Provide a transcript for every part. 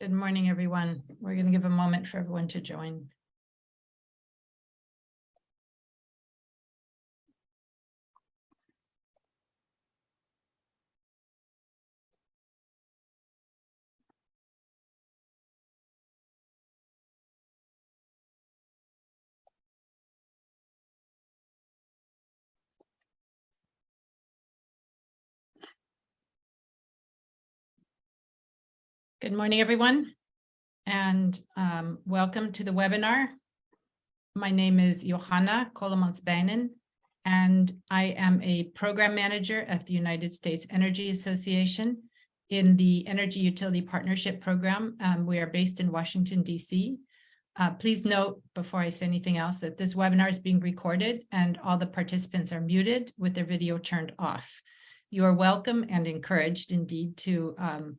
Good morning, everyone. We're going to give a moment for everyone to join. Good morning, everyone, and welcome to the webinar. My name is Johanna Kolomans-Beinen, and I am a program manager at the United States Energy Association in the Energy Utility Partnership Program. We are based in Washington, D.C. Please note, before I say anything else, that this webinar is being recorded and all the participants are muted with their video turned off. You are welcome and encouraged indeed to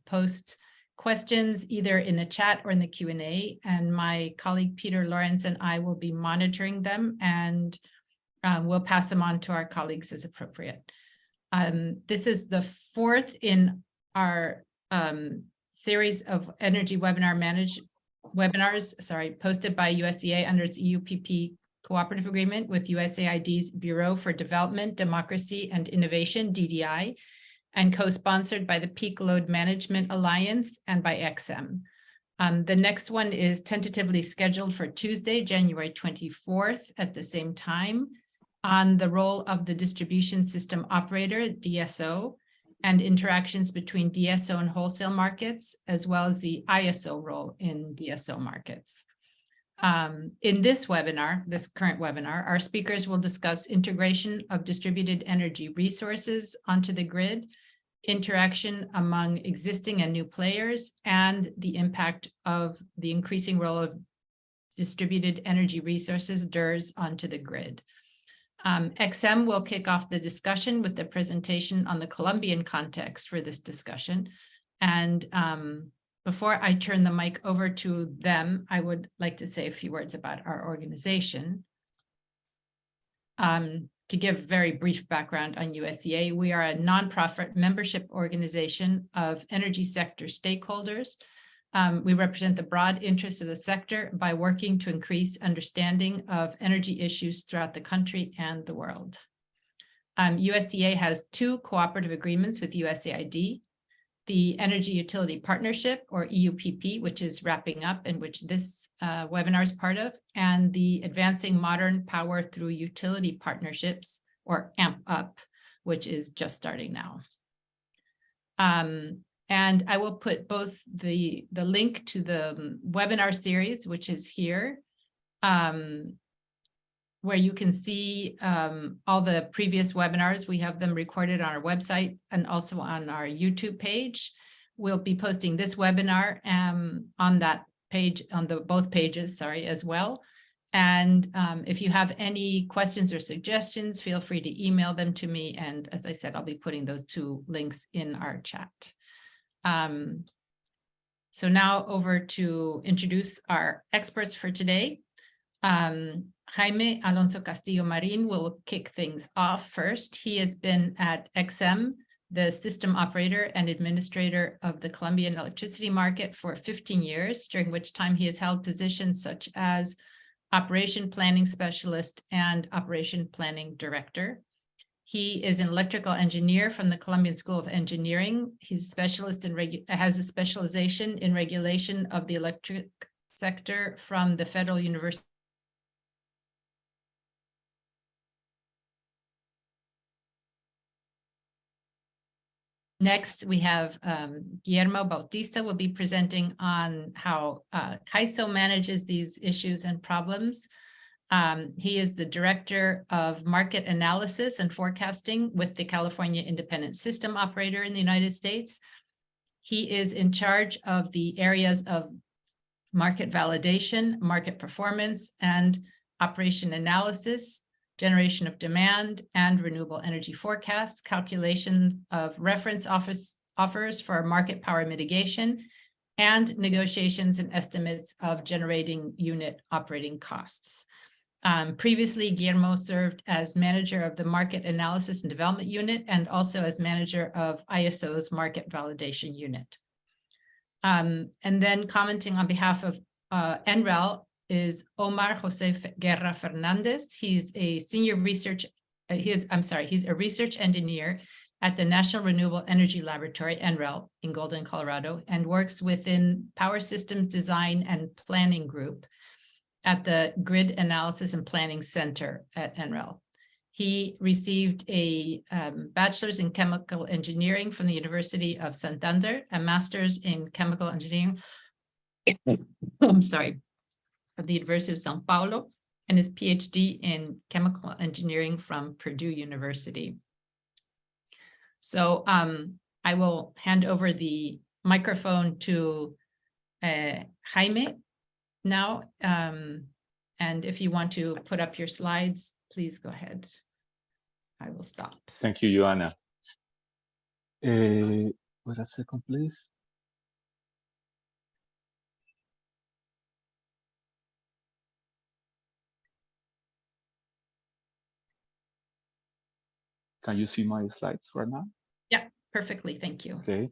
post questions either in the chat or in the Q&A, and my colleague Peter Lawrence and I will be monitoring them, and we'll pass them on to our colleagues as appropriate. This is the fourth in our series of energy webinars posted by USEA under its EUPP cooperative agreement with USAID's Bureau for Development, Democracy and Innovation, DDI, and co-sponsored by the Peak Load Management Alliance and by XM. The next one is tentatively scheduled for Tuesday, January 24th at the same time on the role of the distribution system operator, DSO, and interactions between DSO and wholesale markets, as well as the ISO role in DSO markets. In this webinar, this current webinar, our speakers will discuss integration of distributed energy resources onto the grid, interaction among existing and new players, and the impact of the increasing role of distributed energy resources, DERs, onto the grid. XM will kick off the discussion with the presentation on the Colombian context for this discussion. And before I turn the mic over to them, I would like to say a few words about our organization. To give very brief background on USEA, we are a nonprofit membership organization of energy sector stakeholders. We represent the broad interests of the sector by working to increase understanding of energy issues throughout the country and the world. USEA has two cooperative agreements with USAID, the Energy Utility Partnership, or EUPP, which is wrapping up and which this webinar is part of, and the Advancing Modern Power Through Utility Partnerships, or AMP-UP, which is just starting now. And I will put both the link to the webinar series, which is here, where you can see all the previous webinars. We have them recorded on our website and also on our YouTube page. We'll be posting this webinar on that page, on both pages, as well. And if you have any questions or suggestions, feel free to email them to me. And as I said, I'll be putting those two links in our chat. So now over to introduce our experts for today. Jaime Alonso Castillo Marin will kick things off first. He has been at XM, the system operator and administrator of the Colombian electricity market for 15 years, during which time he has held positions such as operation planning specialist and operation planning director. He is an electrical engineer from the Colombian School of Engineering. He's a specialist in has a specialization in regulation of the electric sector from the Federal University. Next, we have Guillermo Bautista will be presenting on how CAISO manages these issues and problems. He is the Director of Market Analysis and Forecasting with the California Independent System Operator in the United States. He is in charge of the areas of market validation, market performance, and operation analysis, generation of demand and renewable energy forecasts, calculations of reference offers for market power mitigation, and negotiations and estimates of generating unit operating costs. Previously, Guillermo served as manager of the Market Analysis and Development Unit and also as manager of ISO's Market Validation Unit. And then commenting on behalf of NREL is Omar Jose Guerra Fernandez. He's a senior research, he's a research engineer at the National Renewable Energy Laboratory, NREL, in Golden, Colorado, and works within Power Systems Design and Planning Group at the Grid Analysis and Planning Center at NREL. He received a bachelor's in chemical engineering from the University of Santander, a master's in chemical engineering, from the University of Sao Paulo, and his PhD in chemical engineering from Purdue University. So I will hand over the microphone to Jaime now. And if you want to put up your slides, please go ahead. I will stop. Thank you, Joanna. Wait a second, please. Can you see my slides right now? Yeah, perfectly. Thank you. Okay.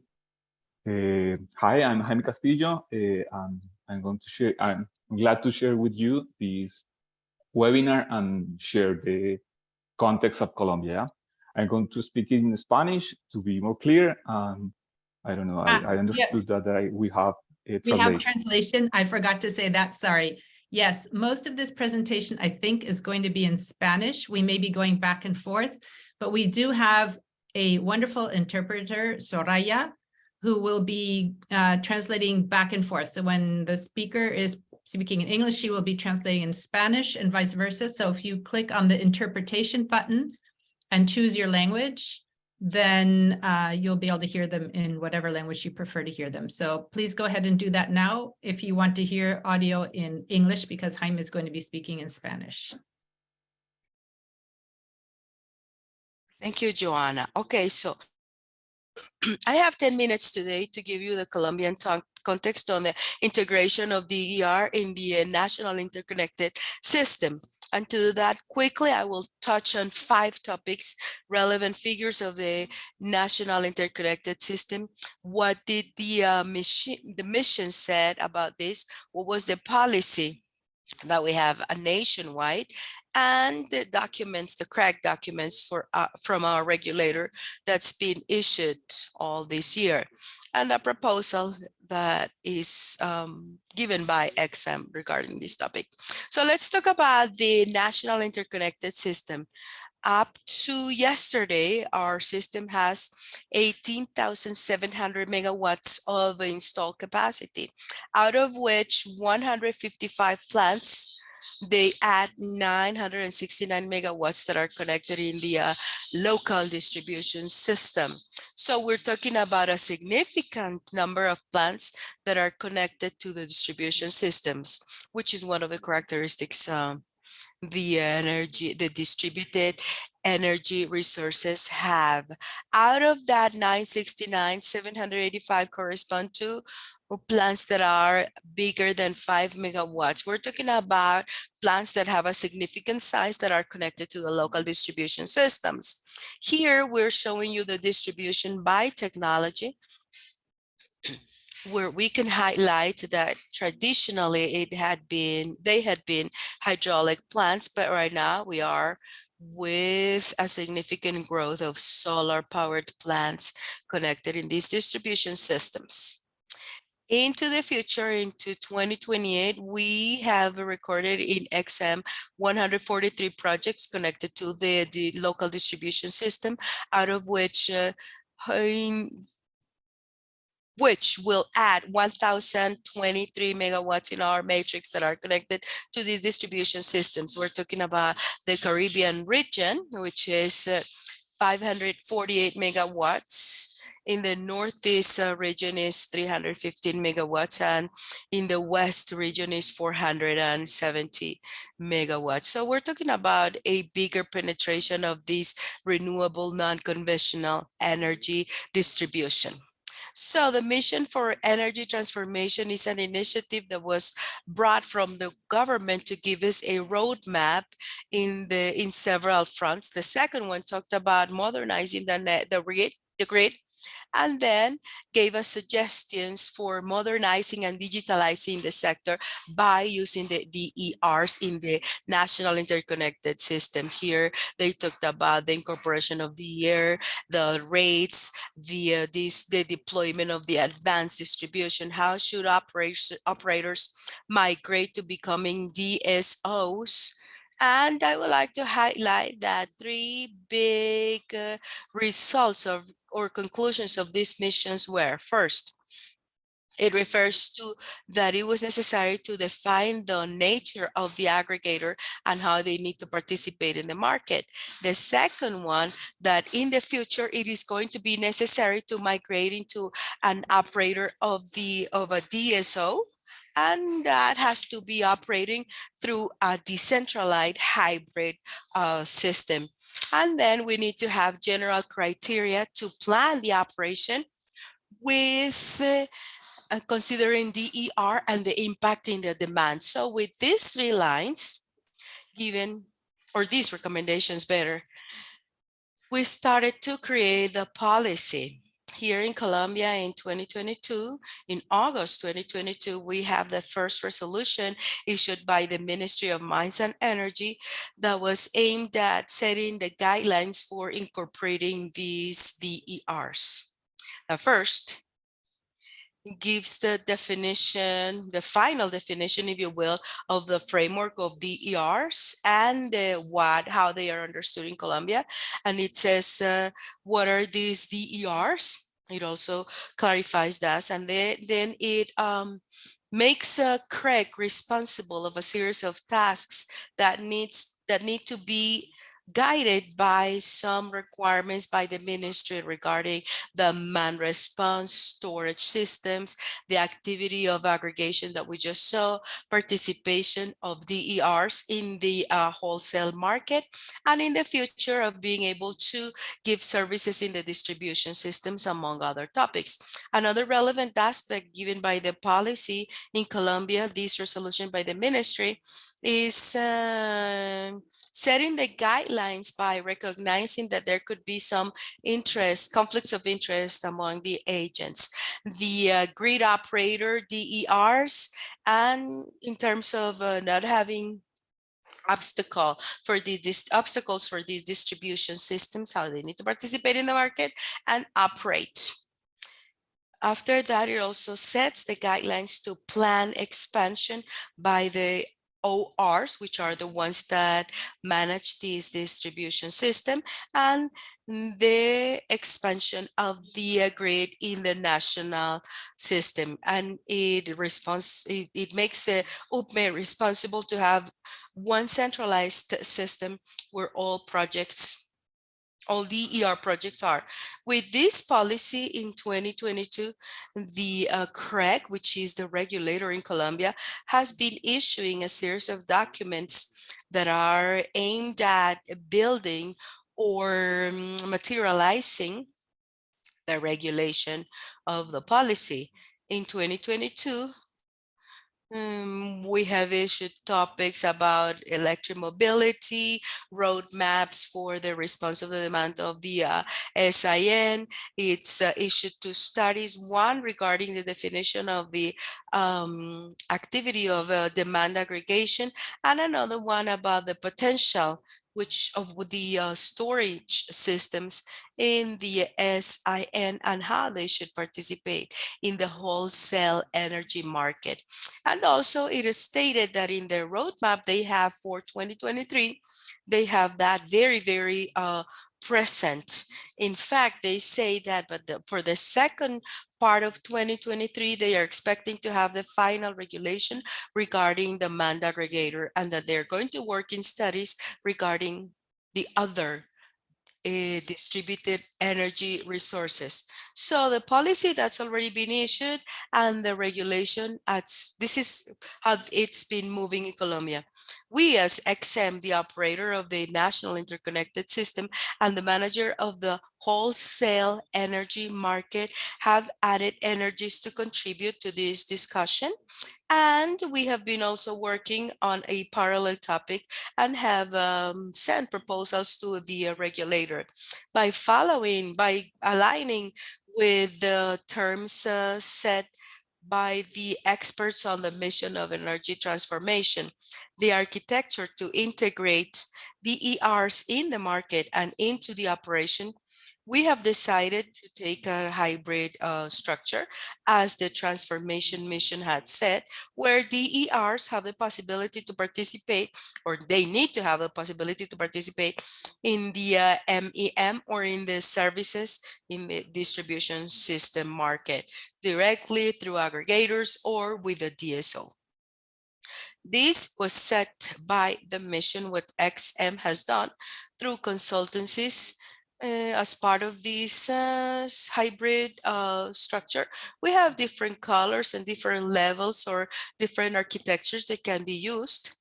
Hi, I'm Jaime Castillo. I'm going to share. I'm glad to share with you this webinar and share the context of Colombia. I'm going to speak in Spanish to be more clear. I don't know. I understood yes. that we have a translation. We have translation. I forgot to say that. Sorry. Yes, most of this presentation, I think, is going to be in Spanish. We may be going back and forth, but we do have a wonderful interpreter, Soraya, who will be translating back and forth. So when the speaker is speaking in English, she will be translating in Spanish and vice versa. So if you click on the interpretation button and choose your language, then you'll be able to hear them in whatever language you prefer to hear them. So please go ahead and do that now if you want to hear audio in English, because Jaime is going to be speaking in Spanish. Thank you, Joanna. Okay, so I have 10 minutes today to give you the Colombian context on the integration of DER in the National Interconnected System. And to do that quickly, I will touch on 5 topics: relevant figures of the National Interconnected System. What did the mission said about this? What was the policy that we have nationwide? And the documents, the correct documents from our regulator that's been issued all this year, and a proposal that is given by XM regarding this topic. So let's talk about the National Interconnected System. Up to yesterday, our system has 18,700 megawatts of installed capacity, out of which 155 plants, they add 969 megawatts that are connected in the local distribution system. So we're talking about a significant number of plants that are connected to the distribution systems, which is one of the characteristics the distributed energy resources have. Out of that 969, 785 correspond to plants that are bigger than 5 megawatts. We're talking about plants that have a significant size that are connected to the local distribution systems. Here, we're showing you the distribution by technology, where we can highlight that traditionally they had been hydraulic plants, but right now we are with a significant growth of solar powered plants connected in these distribution systems. Into the future, into 2028, we have recorded in XM 143 projects connected to the local distribution system, out of which will add 1,023 megawatts in our matrix that are connected to these distribution systems. We're talking about the Caribbean region, which is 548 megawatts. In the Northeast region is 315 megawatts, and in the West region is 470 megawatts. So we're talking about a bigger penetration of this renewable non-conventional energy distribution. So the mission for energy transformation is an initiative that was brought from the government to give us a roadmap in several fronts. The second one talked about modernizing the grid. and then gave us suggestions for modernizing and digitalizing the sector by using the DERs in the National Interconnected System. Here, they talked about the incorporation of the year, the rates, the deployment of the advanced distribution. How should operators migrate to becoming DSOs? And I would like to highlight that three big results of or conclusions of these missions were: first, it refers to that it was necessary to define the nature of the aggregator and how they need to participate in the market. The second one, that in the future, it is going to be necessary to migrate into an operator of a DSO, and that has to be operating through a decentralized hybrid system. And then we need to have general criteria to plan the operation with considering DER and the impact in the demand. So with these three lines given, or these recommendations better, we started to create the policy. Here in Colombia in 2022, in August 2022, we have the first resolution issued by the Ministry of Mines and Energy that was aimed at setting the guidelines for incorporating these DERs. Now, first, gives the definition, the final definition, if you will, of the framework of DERs and how they are understood in Colombia. And it says, what are these DERs? It also clarifies that. And then it makes CREC responsible of a series of tasks that need to be guided by some requirements by the ministry regarding the man response, storage systems, the activity of aggregation that we just saw, participation of DERs in the wholesale market, and in the future of being able to give services in the distribution systems, among other topics. Another relevant aspect given by the policy in Colombia, this resolution by the ministry, is setting the guidelines by recognizing that there could be some conflicts of interest among the agents, the grid operator, DERs, and in terms of not having obstacles for these distribution systems, how they need to participate in the market and operate. After that, it also sets the guidelines to plan expansion by the ORs, which are the ones that manage this distribution system, and the expansion of the grid in the national system. And it makes the UPME responsible to have one centralized system where all DER projects are. With this policy in 2022, the CREC, which is the regulator in Colombia, has been issuing a series of documents that are aimed at building or materializing the regulation of the policy. In 2022, we have issued topics about electric mobility, roadmaps for the response of the demand of the SIN. It's issued two studies, one regarding the definition of the activity of demand aggregation, and another one about the potential of the storage systems in the SIN and how they should participate in the wholesale energy market. And also it is stated that in their roadmap they have for 2023, they have that very, very present. In fact, they say that, for the second part of 2023, they are expecting to have the final regulation regarding the demand aggregator, and that they're going to work in studies regarding the other distributed energy resources. So the policy that's already been issued and the regulation, this is how it's been moving in Colombia. We as XM, the operator of the National Interconnected System and the manager of the wholesale energy market, have added energies to contribute to this discussion. And we have been also working on a parallel topic and have sent proposals to the regulator. By aligning with the terms set by the experts on the mission of energy transformation. The architecture to integrate the ERs in the market and into the operation, we have decided to take a hybrid structure, as the transformation mission had said, where DERs have the possibility to participate, or they need to have the possibility to participate in the MEM, or in the services in the distribution system market, directly through aggregators or with a DSO. This was set by the mission, what XM has done through consultancies as part of this hybrid structure. We have different colors and different levels or different architectures that can be used.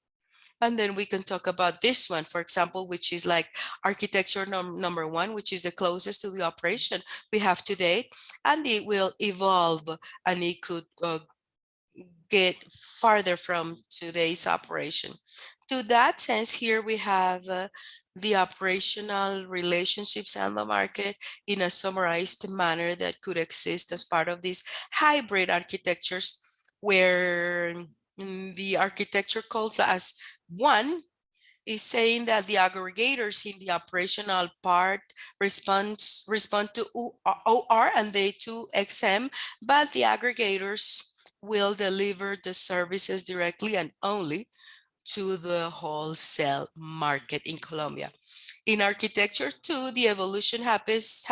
And then we can talk about this one, for example, which is like architecture number one, which is the closest to the operation we have today. And it will evolve, and it could get farther from today's operation. To that sense, here we have the operational relationships and the market in a summarized manner that could exist as part of these hybrid architectures, where the architecture called as one is saying that the aggregators in the operational part respond to OR and they to XM, but the aggregators will deliver the services directly and only to the wholesale market in Colombia. In architecture too, the evolution happens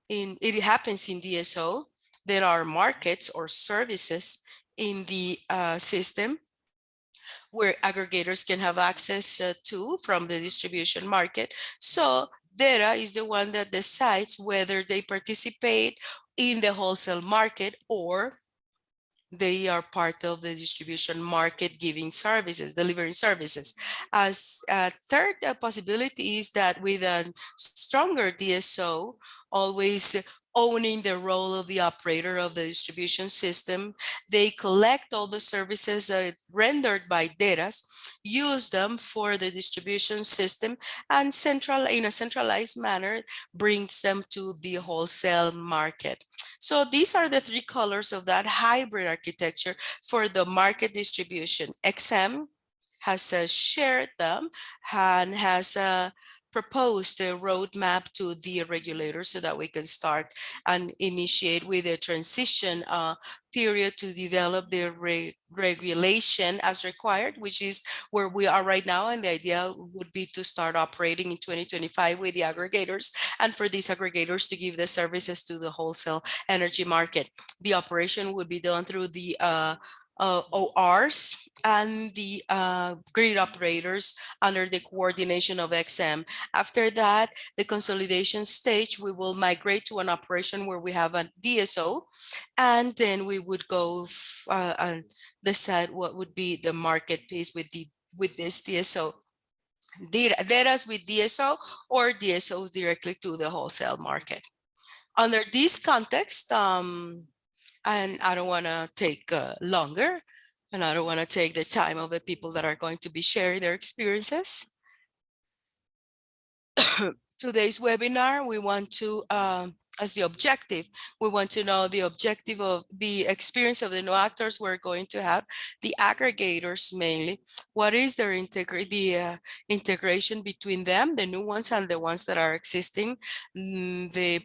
in DSO. There are markets or services in the system where aggregators can have access to from the distribution market. So DERA is the one that decides whether they participate in the wholesale market or they are part of the distribution market, giving services, delivering services. As a third possibility is that with a stronger DSO, always owning the role of the operator of the distribution system, they collect all the services rendered by DERAs, use them for the distribution system, and in a centralized manner, brings them to the wholesale market. So these are the three colors of that hybrid architecture for the market distribution. XM has shared them and has proposed a roadmap to the regulators so that we can start and initiate with a transition period to develop the regulation as required, which is where we are right now. And the idea would be to start operating in 2025 with the aggregators, and for these aggregators to give the services to the wholesale energy market. The operation would be done through the ORs and the grid operators under the coordination of XM. After that, the consolidation stage, we will migrate to an operation where we have a DSO, and then we would go and decide what would be the market piece with this DSO. DERAs with DSO or DSOs directly to the wholesale market. Under this context, and I don't want to take longer, and I don't want to take the time of the people that are going to be sharing their experiences. Today's webinar, we want to, as the objective, we want to know the objective of the experience of the new actors we're going to have, the aggregators mainly. What is their integration between them, the new ones and the ones that are existing, the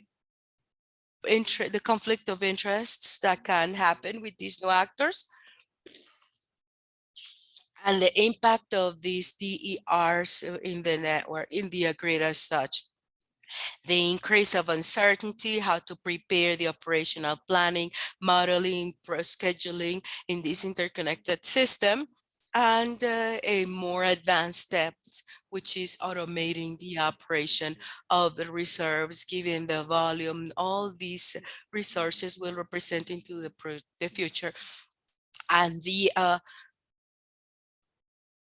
conflict of interests that can happen with these new actors, and the impact of these DERs in the network, in the grid as such. The increase of uncertainty, how to prepare the operational planning, modeling, scheduling in this interconnected system, and a more advanced step, which is automating the operation of the reserves, given the volume all these resources will represent into the future, and the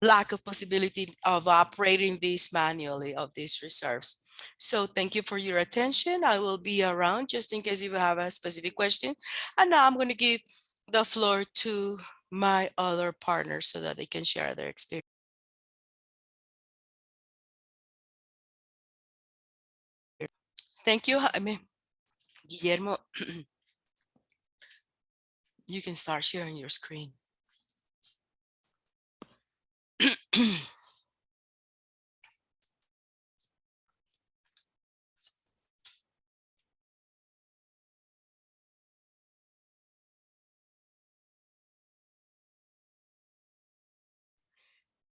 lack of possibility of operating this manually of these reserves. So thank you for your attention. I will be around just in case you have a specific question. And now I'm going to give the floor to my other partners so that they can share their experience. Thank you, Jaime. Guillermo, you can start sharing your screen.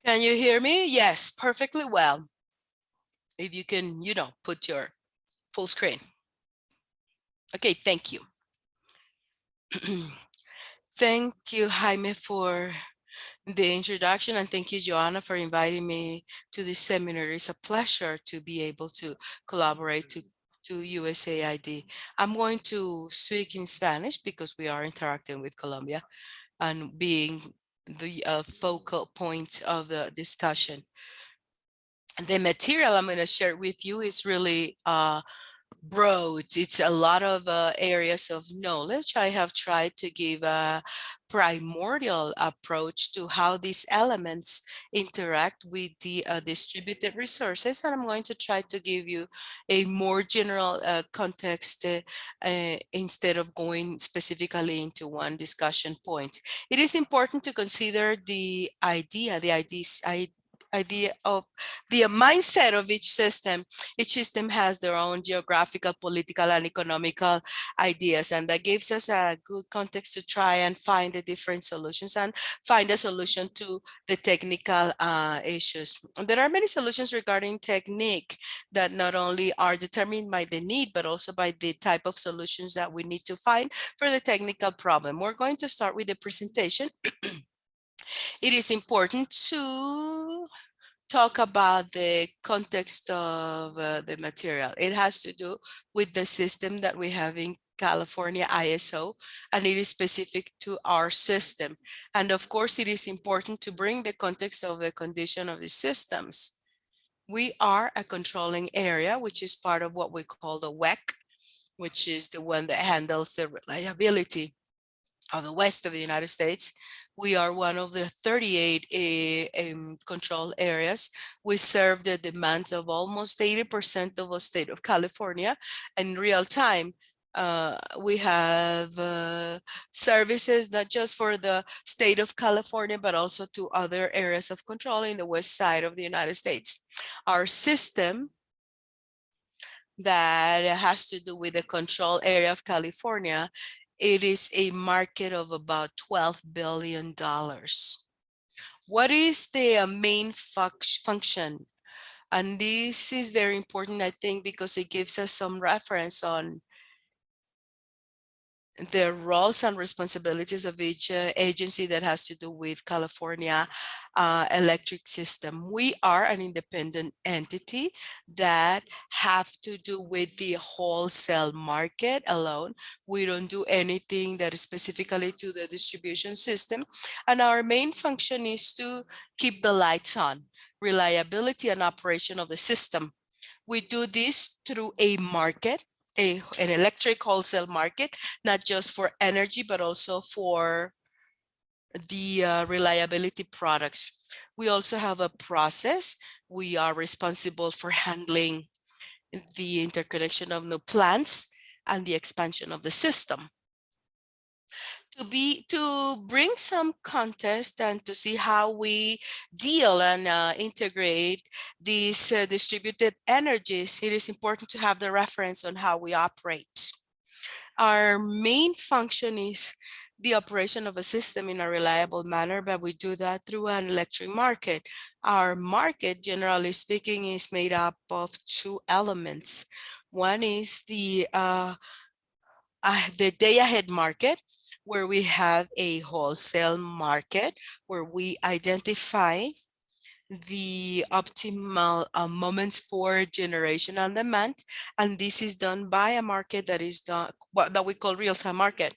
Can you hear me? Yes, perfectly well. If you can, put your full screen. Okay, thank you. Thank you, Jaime, for the introduction, and thank you, Joanna, for inviting me to this seminar. It's a pleasure to be able to collaborate to USAID. I'm going to speak in Spanish because we are interacting with Colombia and being the focal point of the discussion. The material I'm going to share with you is really broad. It's a lot of areas of knowledge. I have tried to give a primordial approach to how these elements interact with the distributed resources, and I'm going to try to give you a more general context instead of going specifically into one discussion point. It is important to consider the idea of the mindset of each system. Each system has their own geographical, political, and economical ideas, and that gives us a good context to try and find the different solutions and find a solution to the technical issues. There are many solutions regarding technique that not only are determined by the need, but also by the type of solutions that we need to find for the technical problem. We're going to start with the presentation. It is important to talk about the context of the material. It has to do with the system that we have in California ISO, and it is specific to our system. And of course, it is important to bring the context of the condition of the systems. We are a controlling area, which is part of what we call the WEC, which is the one that handles the reliability of the west of the United States. We are one of the 38 control areas. We serve the demands of almost 80% of the state of California. In real time, we have services not just for the state of California, but also to other areas of control in the west side of the United States. Our system that has to do with the control area of California, it is a market of about $12 billion. What is the main function? And this is very important, I think, because it gives us some reference on the roles and responsibilities of each agency that has to do with California electric system. We are an independent entity that have to do with the wholesale market alone. We don't do anything that is specifically to the distribution system. And our main function is to keep the lights on, reliability and operation of the system. We do this through a market, an electric wholesale market, not just for energy, but also for the reliability products. We also have a process. We are responsible for handling the interconnection of new plants and the expansion of the system. To bring some context and to see how we deal and integrate these distributed energies, it is important to have the reference on how we operate. Our main function is the operation of a system in a reliable manner, but we do that through an electric market. Our market, generally speaking, is made up of two elements. One is the day-ahead market, where we have a wholesale market where we identify the optimal moments for generation and demand, and this is done by a market that is done that we call real-time market.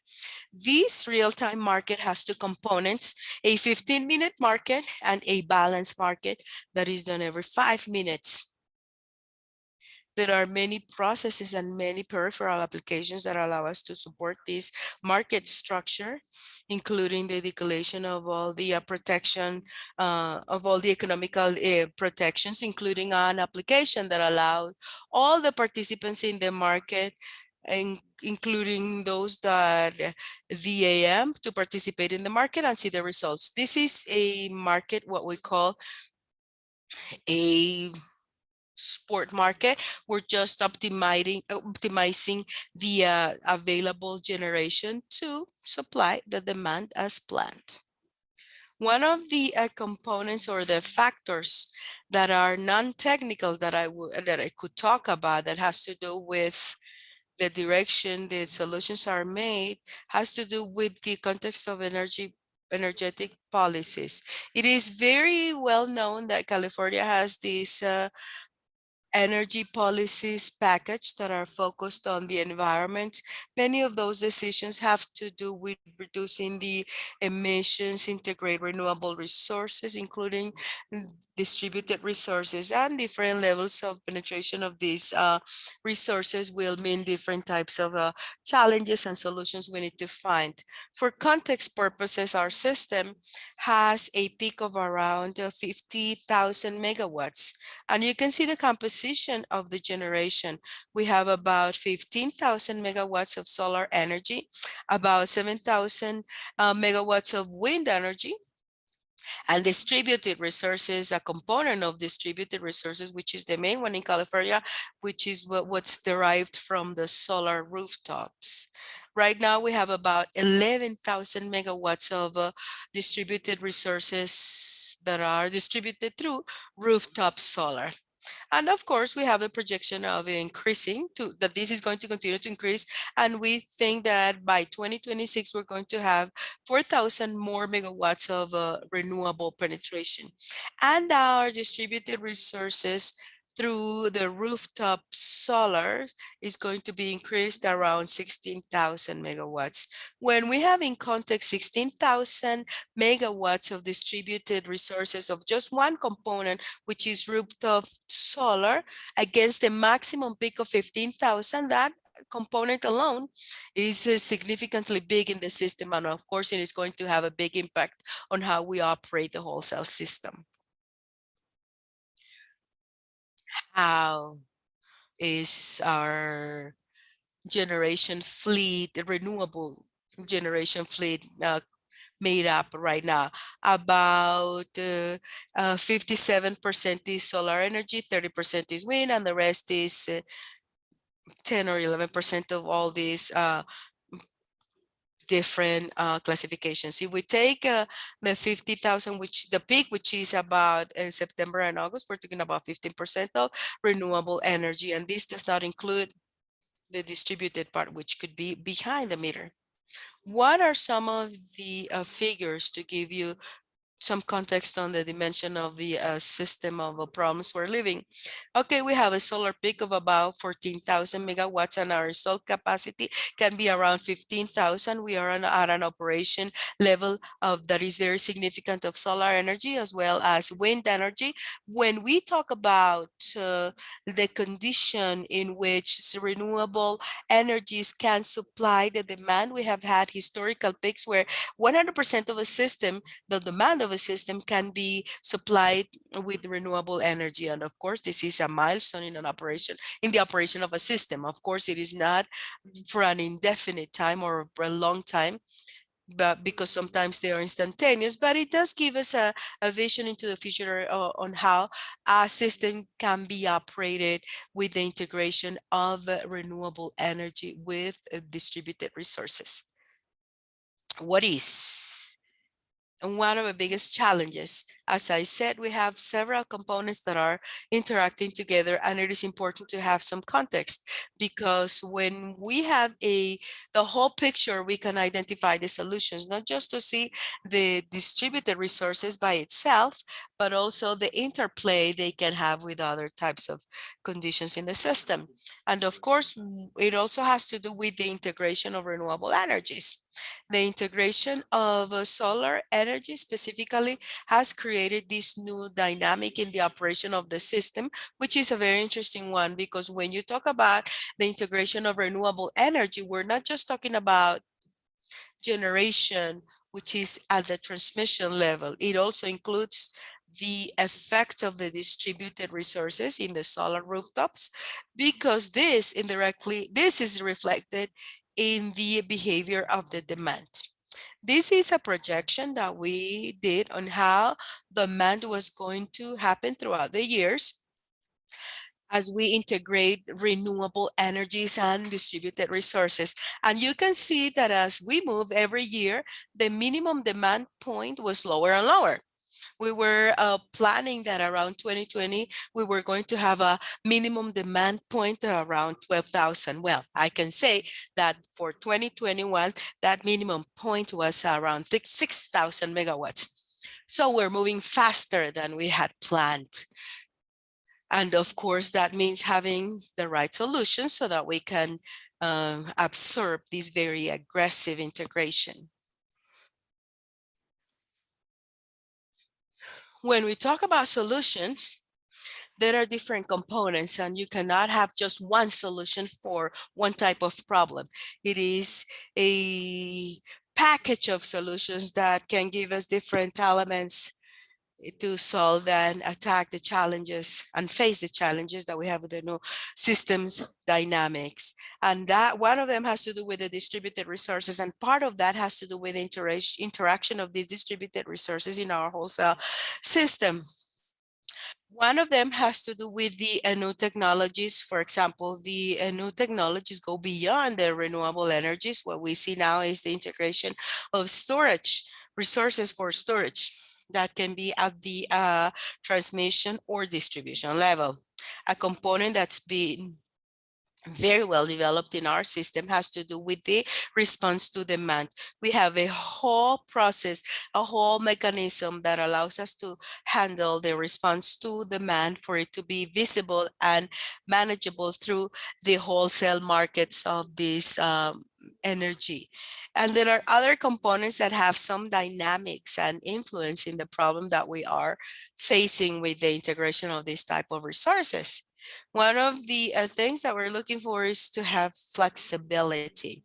This real-time market has two components: a 15-minute market and a balance market that is done every 5 minutes. There are many processes and many peripheral applications that allow us to support this market structure, including the declaration of all the protection, of all the economical protections, including an application that allows all the participants in the market including those that VAM to participate in the market and see the results. This is a market, what we call a sport market. We're just optimizing the available generation to supply the demand as planned. One of the components or the factors that are non-technical that I could talk about that has to do with the direction the solutions are made has to do with the context of energetic policies. It is very well known that California has this energy policies package that are focused on the environment. Many of those decisions have to do with reducing the emissions, integrate renewable resources, including distributed resources, and different levels of penetration of these resources will mean different types of challenges and solutions we need to find. For context purposes, our system has a peak of around 50,000 megawatts. And you can see the composition of the generation. We have about 15,000 megawatts of solar energy, about 7,000 megawatts of wind energy, and distributed resources, a component of distributed resources, which is the main one in California, which is what's derived from the solar rooftops. Right now, we have about 11,000 megawatts of distributed resources that are distributed through rooftop solar. And of course, we have the projection of increasing that this is going to continue to increase. And we think that by 2026, we're going to have 4,000 more megawatts of renewable penetration. And our distributed resources through the rooftop solar is going to be increased around 16,000 megawatts. When we have in context 16,000 megawatts of distributed resources of just one component, which is rooftop solar, against the maximum peak of 15,000, that component alone is significantly big in the system. And of course, it is going to have a big impact on how we operate the wholesale system. How is our generation fleet, the renewable generation fleet made up right now? About 57% is solar energy, 30% is wind, and the rest is 10 or 11% of all these different classifications. If we take the 50,000, which the peak, which is about September and August, we're talking about 15% of renewable energy. And this does not include the distributed part, which could be behind the meter. What are some of the figures to give you some context on the dimension of the system of problems we're living? Okay, we have a solar peak of about 14,000 megawatts, and our installed capacity can be around 15,000. We are at an operation level of that is very significant of solar energy as well as wind energy. When we talk about the condition in which renewable energies can supply the demand, we have had historical peaks where 100% of a system, the demand of a system, can be supplied with renewable energy. And of course, this is a milestone in an operation, in the operation of a system. Of course, it is not for an indefinite time or for a long time, but because sometimes they are instantaneous, but it does give us a vision into the future on how a system can be operated with the integration of renewable energy with distributed resources. What is one of the biggest challenges? As I said, we have several components that are interacting together, and it is important to have some context, because when we have the whole picture, we can identify the solutions, not just to see the distributed resources by itself, but also the interplay they can have with other types of conditions in the system. And of course, it also has to do with the integration of renewable energies. The integration of solar energy specifically has created this new dynamic in the operation of the system, which is a very interesting one, because when you talk about the integration of renewable energy, we're not just talking about generation, which is at the transmission level. It also includes the effect of the distributed resources in the solar rooftops, because this is reflected in the behavior of the demand. This is a projection that we did on how demand was going to happen throughout the years as we integrate renewable energies and distributed resources. And you can see that as we move every year, the minimum demand point was lower and lower. We were planning that around 2020, we were going to have a minimum demand point around 12,000. Well, I can say that for 2021, that minimum point was around 6,000 megawatts. So we're moving faster than we had planned. And of course, that means having the right solutions so that we can absorb this very aggressive integration. When we talk about solutions, there are different components and you cannot have just one solution for one type of problem. It is a package of solutions that can give us different elements to solve and attack the challenges and face the challenges that we have with the new systems dynamics. And that one of them has to do with the distributed resources, and part of that has to do with the interaction of these distributed resources in our wholesale system. One of them has to do with the new technologies. For example, the new technologies go beyond the renewable energies. What we see now is the integration of storage, resources for storage that can be at the transmission or distribution level. A component that's been very well developed in our system has to do with the response to demand. We have a whole process, a whole mechanism that allows us to handle the response to demand for it to be visible and manageable through the wholesale markets of this energy. And there are other components that have some dynamics and influence in the problem that we are facing with the integration of this type of resources. One of the things that we're looking for is to have flexibility.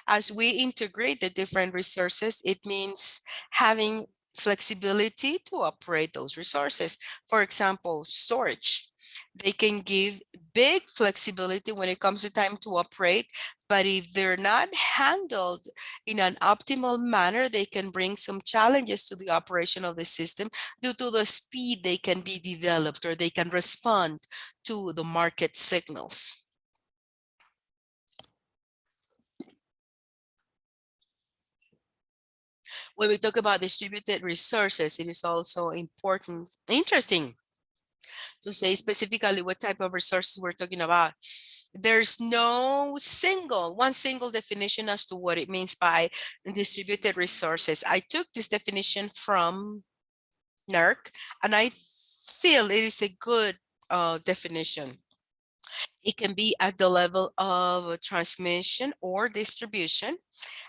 As we integrate the different resources, it means having flexibility to operate those resources. For example, storage. They can give big flexibility when it comes to time to operate, but if they're not handled in an optimal manner, they can bring some challenges to the operation of the system due to the speed they can be developed or they can respond to the market signals. When we talk about distributed resources, it is also interesting to say specifically what type of resources we're talking about. There's no one single definition as to what it means by distributed resources. I took this definition from NERC, and I feel it is a good definition. It can be at the level of transmission or distribution,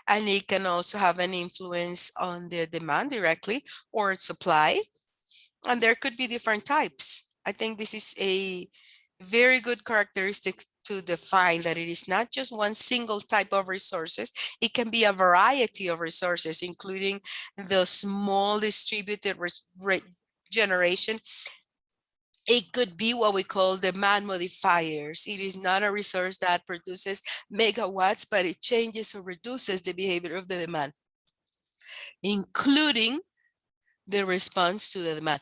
and it can also have an influence on the demand directly or supply. And there could be different types. I think this is a very good characteristic to define that it is not just one single type of resources. It can be a variety of resources, including the small distributed generation. It could be what we call demand modifiers. It is not a resource that produces megawatts, but it changes or reduces the behavior of the demand, including the response to the demand.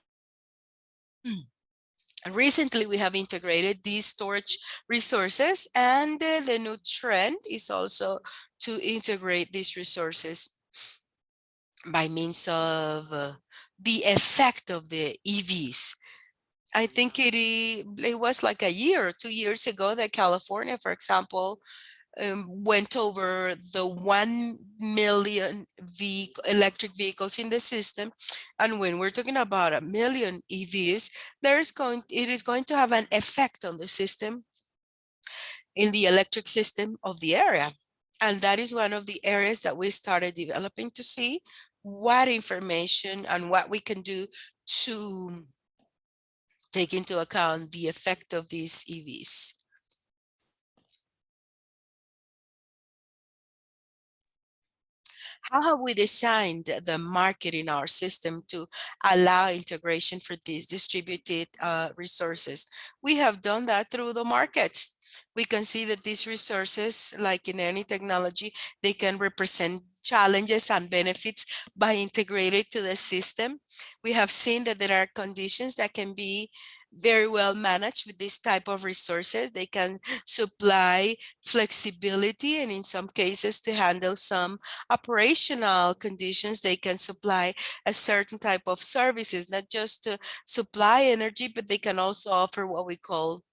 Recently, we have integrated these storage resources, and the new trend is also to integrate these resources by means of the effect of the EVs. I think it was like a year or 2 years ago that California, for example, went over the 1 million electric vehicles in the system. And when we're talking about 1 million EVs, it is going to have an effect on the system, in the electric system of the area. And that is one of the areas that we started developing to see what information and what we can do to take into account the effect of these EVs. How have we designed the market in our system to allow integration for these distributed resources? We have done that through the markets. We can see that these resources, like in any technology, they can represent challenges and benefits by integrated to the system. We have seen that there are conditions that can be very well managed with this type of resources. They can supply flexibility, and in some cases to handle some operational conditions, they can supply a certain type of services, not just to supply energy, but they can also offer what we call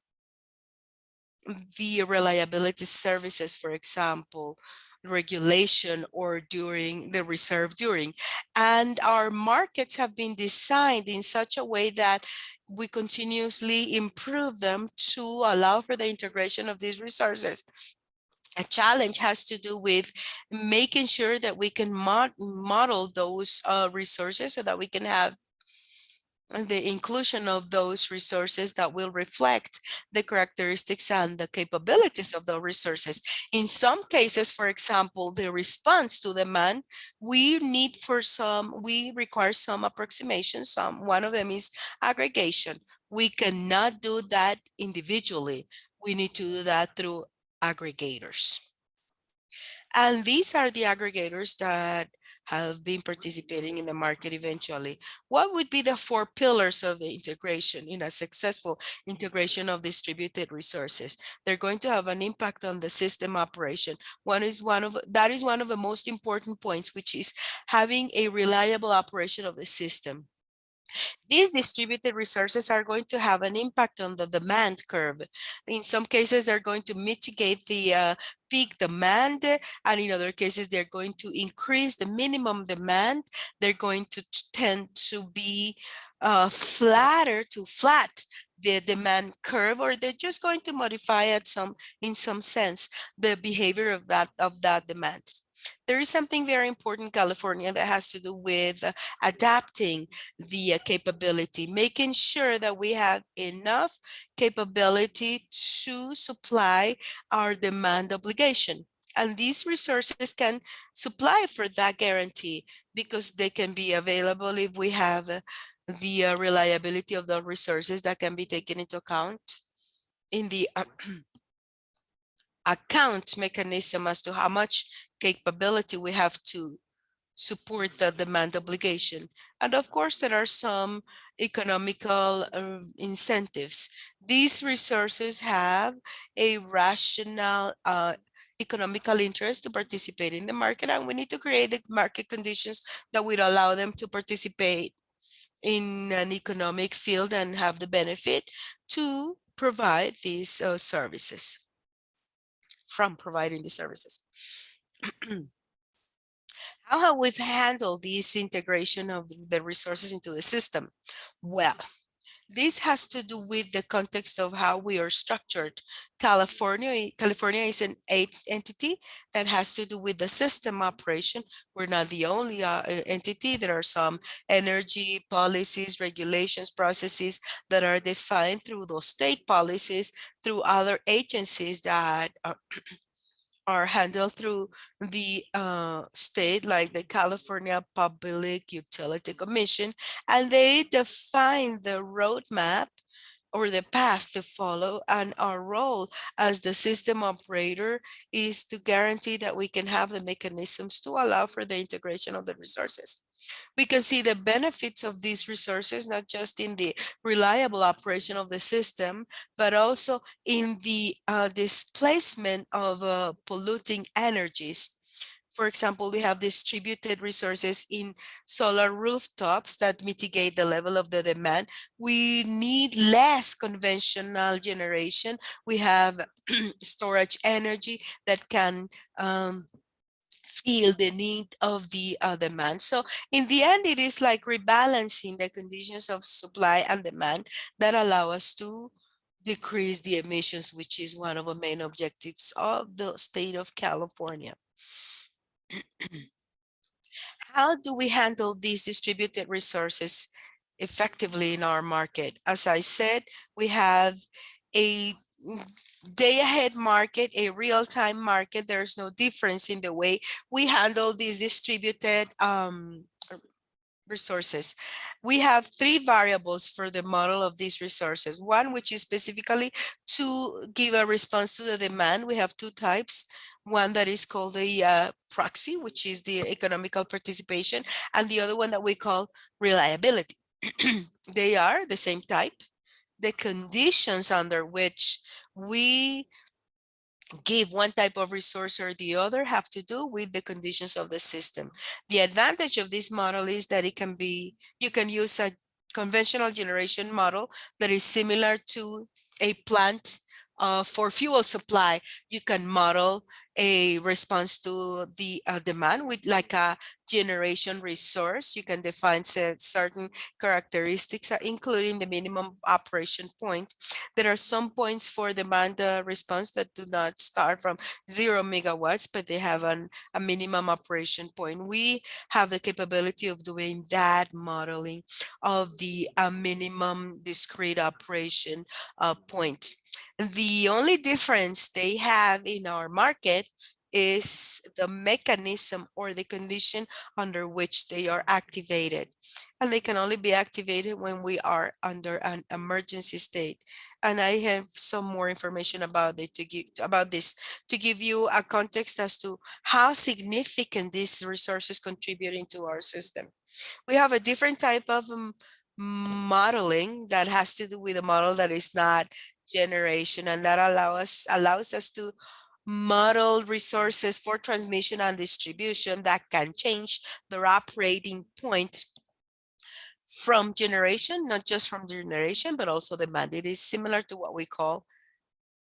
the reliability services, for example, regulation or during the reserve during. And our markets have been designed in such a way that we continuously improve them to allow for the integration of these resources. A challenge has to do with making sure that we can model those resources so that we can have the inclusion of those resources that will reflect the characteristics and the capabilities of the resources. In some cases, for example, the response to demand, we require some approximations. One of them is aggregation. We cannot do that individually. We need to do that through aggregators. And these are the aggregators that have been participating in the market eventually. What would be the 4 pillars of the integration in a successful integration of distributed resources? They're going to have an impact on the system operation. That is one of the most important points, which is having a reliable operation of the system. These distributed resources are going to have an impact on the demand curve. In some cases, they're going to mitigate the peak demand, and in other cases, they're going to increase the minimum demand. They're going to tend to be flat the demand curve, or they're just going to modify in some sense the behavior of that demand. There is something very important in California that has to do with adapting the capability, making sure that we have enough capability to supply our demand obligation. And these resources can supply for that guarantee because they can be available if we have the reliability of the resources that can be taken into account in the account mechanism as to how much capability we have to support the demand obligation. And of course, there are some economical incentives. These resources have a rational economical interest to participate in the market, and we need to create the market conditions that would allow them to participate in an economic field and have the benefit to provide these services, from providing these services. How have we handled this integration of the resources into the system? Well, this has to do with the context of how we are structured. California is an entity that has to do with the system operation. We're not the only entity. There are some energy policies, regulations, processes that are defined through those state policies, through other agencies that are handled through the state, like the California Public Utility Commission, and they define the roadmap or the path to follow. And our role as the system operator is to guarantee that we can have the mechanisms to allow for the integration of the resources. We can see the benefits of these resources, not just in the reliable operation of the system, but also in the displacement of polluting energies. For example, we have distributed resources in solar rooftops that mitigate the level of the demand. We need less conventional generation. We have storage energy that can feel the need of the demand. So in the end, it is like rebalancing the conditions of supply and demand that allow us to decrease the emissions, which is one of the main objectives of the state of California. How do we handle these distributed resources effectively in our market? As I said, we have a day ahead market, a real-time market. There's no difference in the way we handle these distributed resources. We have three variables for the model of these resources. One, which is specifically to give a response to the demand. We have two types. One that is called the proxy, which is the economical participation, and the other one that we call reliability. They are the same type. The conditions under which we give one type of resource or the other have to do with the conditions of the system. The advantage of this model is that it can be, you can use a conventional generation model that is similar to a plant for fuel supply. You can model a response to the demand with like a generation resource. You can define certain characteristics, including the minimum operation point. There are some points for demand response that do not start from 0 megawatts, but they have a minimum operation point. We have the capability of doing that modeling of the minimum discrete operation point. The only difference they have in our market is the mechanism or the condition under which they are activated. And they can only be activated when we are under an emergency state. And I have some more information about it to give you a context as to how significant these resources contribute into our system. We have a different type of modeling that has to do with a model that is not generation, and that allows us to model resources for transmission and distribution that can change their operating point from generation, not just from generation, but also demand. It is similar to what we call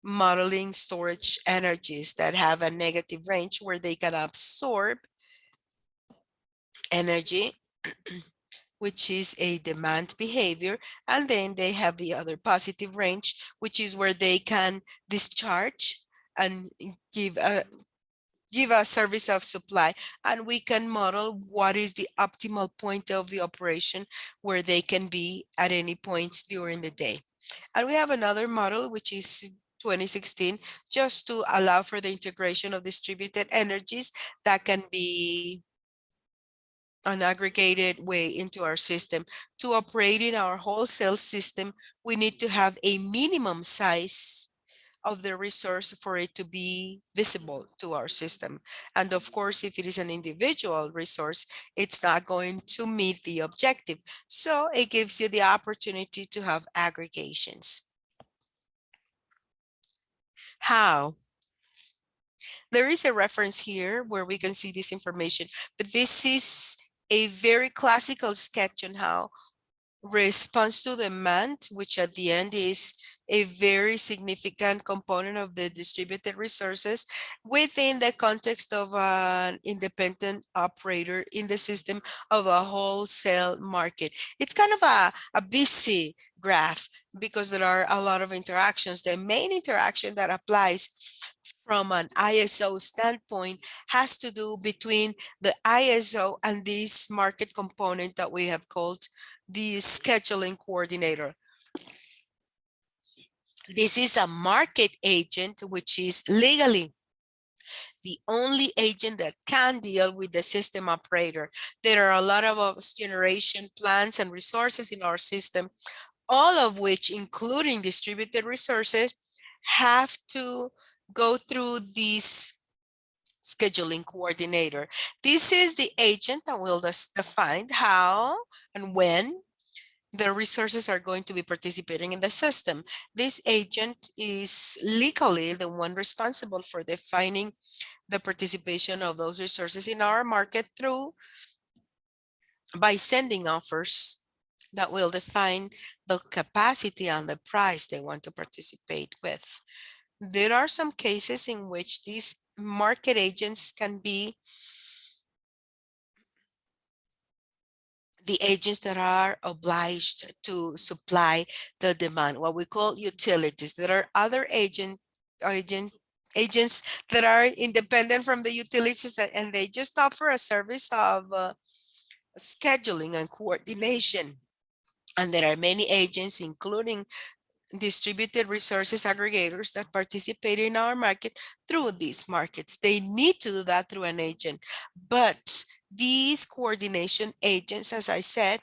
modeling storage energies that have a negative range where they can absorb energy which is a demand behavior, and then they have the other positive range, which is where they can discharge and give a service of supply, and we can model what is the optimal point of the operation where they can be at any point during the day. And we have another model, which is 2016, just to allow for the integration of distributed energies that can be an aggregated way into our system. To operate in our wholesale system, we need to have a minimum size of the resource for it to be visible to our system. And of course, if it is an individual resource, it's not going to meet the objective. So it gives you the opportunity to have aggregations. How? There is a reference here where we can see this information, but this is a very classical sketch on how response to demand, which at the end is a very significant component of the distributed resources within the context of an independent operator in the system of a wholesale market. It's kind of a busy graph because there are a lot of interactions. The main interaction that applies from an ISO standpoint has to do between the ISO and this market component that we have called the scheduling coordinator. This is a market agent, which is legally the only agent that can deal with the system operator. There are a lot of generation plants and resources in our system, all of which, including distributed resources, have to go through this scheduling coordinator. This is the agent that will define how and when the resources are going to be participating in the system. This agent is legally the one responsible for defining the participation of those resources in our market by sending offers that will define the capacity and the price they want to participate with. There are some cases in which these market agents can be the agents that are obliged to supply the demand, what we call utilities. There are other agents that are independent from the utilities, and they just offer a service of scheduling and coordination. And there are many agents, including distributed resources aggregators that participate in our market through these markets. They need to do that through an agent, but these coordination agents, as I said,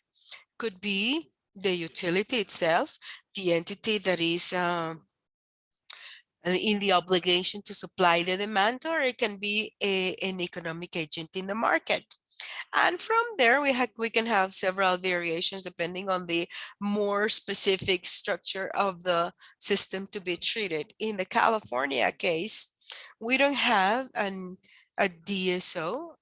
could be the utility itself, the entity that is in the obligation to supply the demand, or it can be an economic agent in the market. And from there, we can have several variations depending on the more specific structure of the system to be treated. In the California case, we don't have a DSO,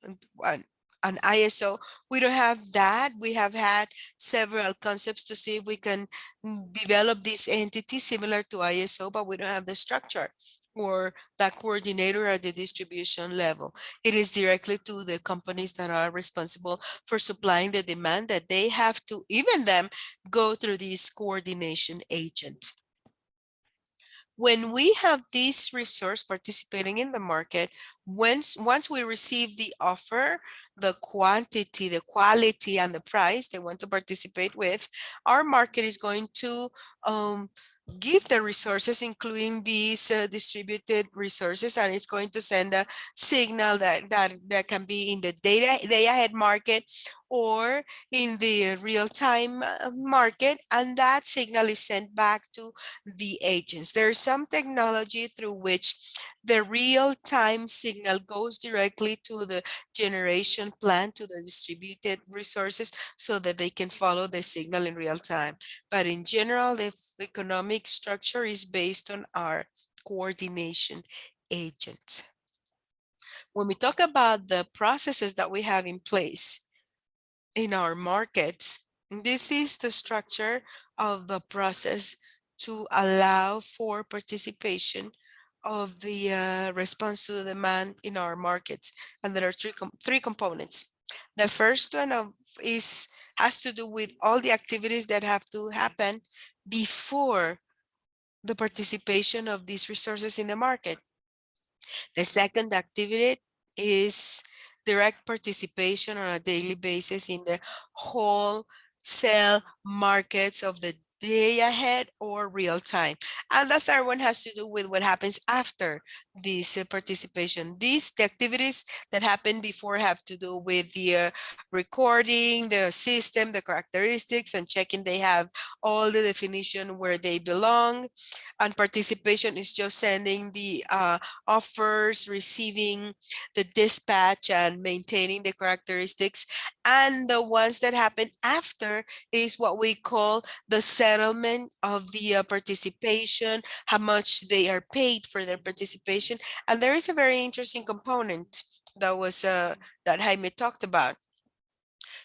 an ISO. We don't have that. We have had several concepts to see if we can develop this entity similar to ISO, but we don't have the structure or that coordinator at the distribution level. It is directly to the companies that are responsible for supplying the demand that they have to, even them, go through this coordination agent. When we have this resource participating in the market, once we receive the offer, the quantity, the quality, and the price they want to participate with, our market is going to give the resources, including these distributed resources, and it's going to send a signal that can be in the day ahead market or in the real-time market, and that signal is sent back to the agents. There's some technology through which the real-time signal goes directly to the generation plant, to the distributed resources, so that they can follow the signal in real time. But in general, the economic structure is based on our coordination agents. When we talk about the processes that we have in place in our markets, this is the structure of the process to allow for participation of the response to the demand in our markets. And there are three components. The first one has to do with all the activities that have to happen before the participation of these resources in the market. The second activity is direct participation on a daily basis in the wholesale markets of the day ahead or real time. And the third one has to do with what happens after this participation. The activities that happen before have to do with the recording, the system, the characteristics, and checking they have all the definition where they belong. And participation is just sending the offers, receiving the dispatch, and maintaining the characteristics. And the ones that happen after is what we call the settlement of the participation, how much they are paid for their participation. And there is a very interesting component that was that Jaime talked about,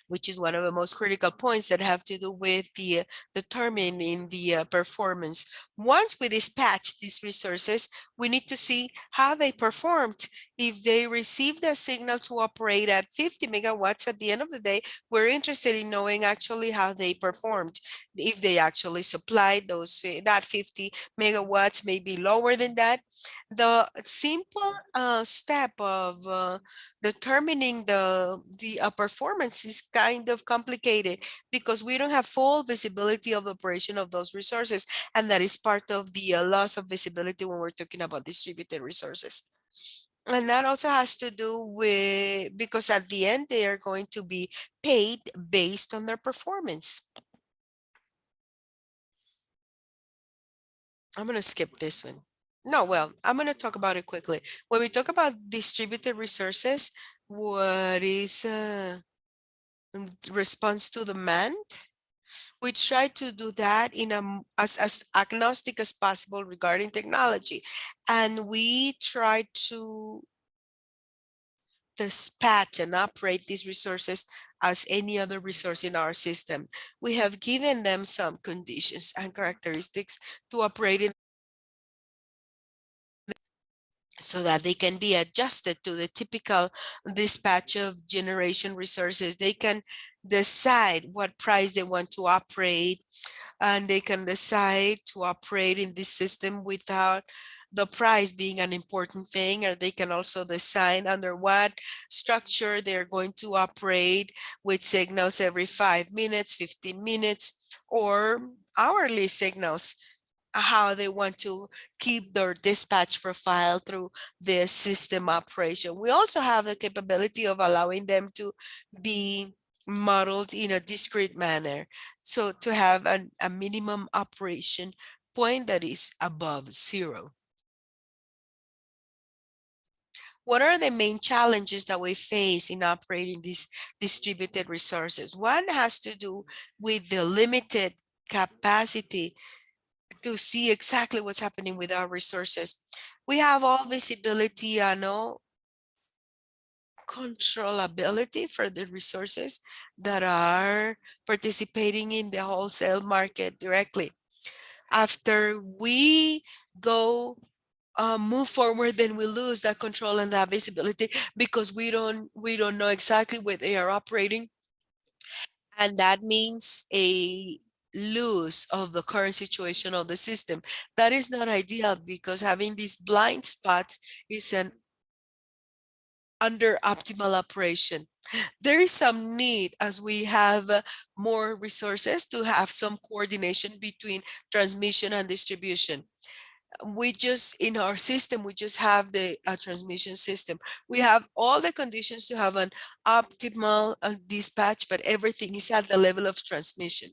which is one of the most critical points that have to do with the determining the performance. Once we dispatch these resources, we need to see how they performed. If they received a signal to operate at 50 megawatts at the end of the day, we're interested in knowing actually how they performed. If they actually supplied that 50 megawatts, maybe lower than that. The simple step of determining the performance is kind of complicated because we don't have full visibility of the operation of those resources, and that is part of the loss of visibility when we're talking about distributed resources. And that also has to do with, because at the end they are going to be paid based on their performance. I'm going to skip this one. No, well, I'm going to talk about it quickly. When we talk about distributed resources, what is response to demand? We try to do that in as agnostic as possible regarding technology. And we try to dispatch and operate these resources as any other resource in our system. We have given them some conditions and characteristics to operate in, so that they can be adjusted to the typical dispatch of generation resources. They can decide what price they want to operate, and they can decide to operate in this system without the price being an important thing, or they can also decide under what structure they're going to operate with signals every 5 minutes, 15 minutes, or hourly signals. how they want to keep their dispatch profile through this system operation. We also have the capability of allowing them to be modeled in a discrete manner. So to have a minimum operation point that is above 0. What are the main challenges that we face in operating these distributed resources? One has to do with the limited capacity to see exactly what's happening with our resources. We have all visibility and no controllability for the resources that are participating in the wholesale market directly. After we go move forward, then we lose that control and that visibility because we don't know exactly where they are operating, and that means a lose of the current situation of the system. That is not ideal because having these blind spots is an under optimal operation. There is some need as we have more resources to have some coordination between transmission and distribution. We just, in our system, we just have the transmission system. We have all the conditions to have an optimal dispatch, but everything is at the level of transmission.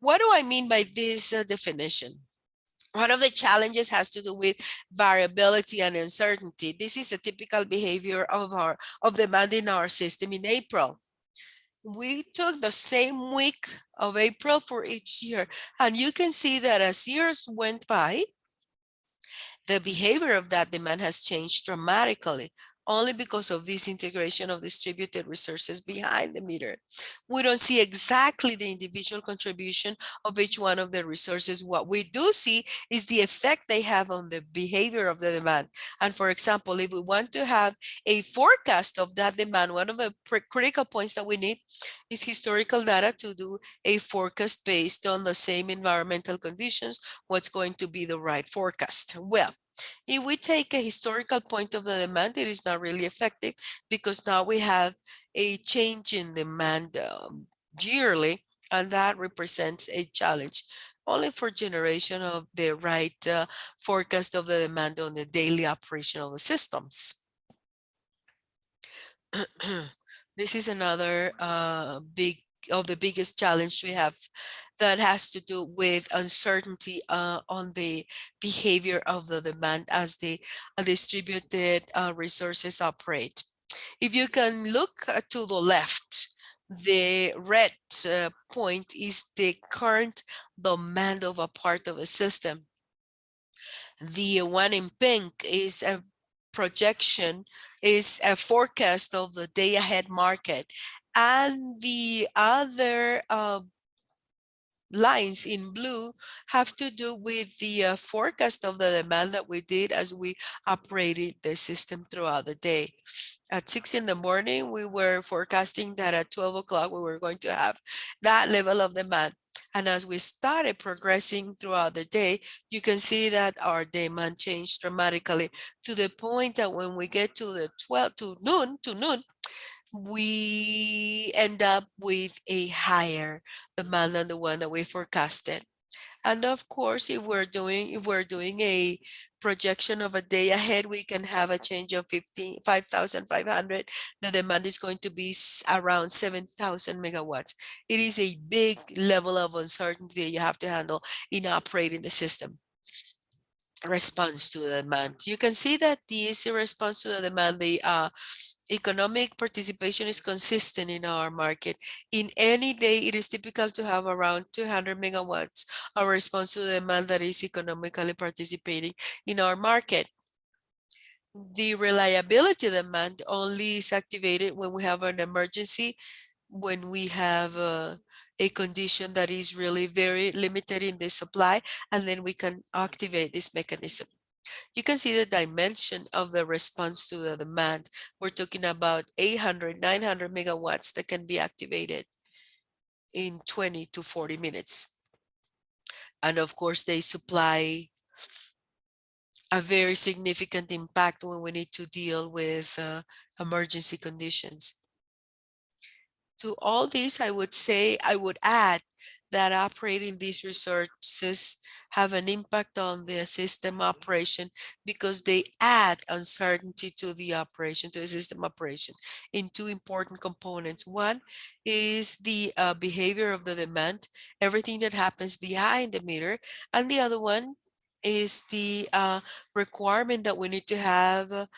What do I mean by this definition? One of the challenges has to do with variability and uncertainty. This is a typical behavior of demand in our system in April. We took the same week of April for each year, and you can see that as years went by, the behavior of that demand has changed dramatically only because of this integration of distributed resources behind the meter. We don't see exactly the individual contribution of each one of the resources. What we do see is the effect they have on the behavior of the demand. And for example, if we want to have a forecast of that demand, one of the critical points that we need is historical data to do a forecast based on the same environmental conditions, what's going to be the right forecast. Well, if we take a historical point of the demand, it is not really effective because now we have a change in demand yearly, and that represents a challenge only for generation of the right forecast of the demand on the daily operation of the systems. This is another the biggest challenge we have that has to do with uncertainty on the behavior of the demand as the distributed resources operate. If you can look to the left, the red point is the current demand of a part of a system. The one in pink is a projection, is a forecast of the day ahead market. And the other lines in blue have to do with the forecast of the demand that we did as we operated the system throughout the day. At 6 in the morning, we were forecasting that at 12 o'clock, we were going to have that level of demand. And as we started progressing throughout the day, you can see that our demand changed dramatically to the point that when we get to the 12 to noon, we end up with a higher demand than the one that we forecasted. And of course, if we're doing a projection of a day ahead, we can have a change of 5,500. The demand is going to be around 7,000 megawatts. It is a big level of uncertainty you have to handle in operating the system. Response to the demand. You can see that this response to the demand, the economic participation is consistent in our market. In any day, it is typical to have around 200 megawatts of response to the demand that is economically participating in our market. The reliability demand only is activated when we have an emergency, when we have a condition that is really very limited in the supply, and then we can activate this mechanism. You can see the dimension of the response to the demand. We're talking about 800, 900 megawatts that can be activated in 20 to 40 minutes. And of course, they supply a very significant impact when we need to deal with emergency conditions. To all this, I would add that operating these resources have an impact on the system operation because they add uncertainty to the operation, to the system operation in two important components. One is the behavior of the demand, everything that happens behind the meter, and the other one is the requirement that we need to have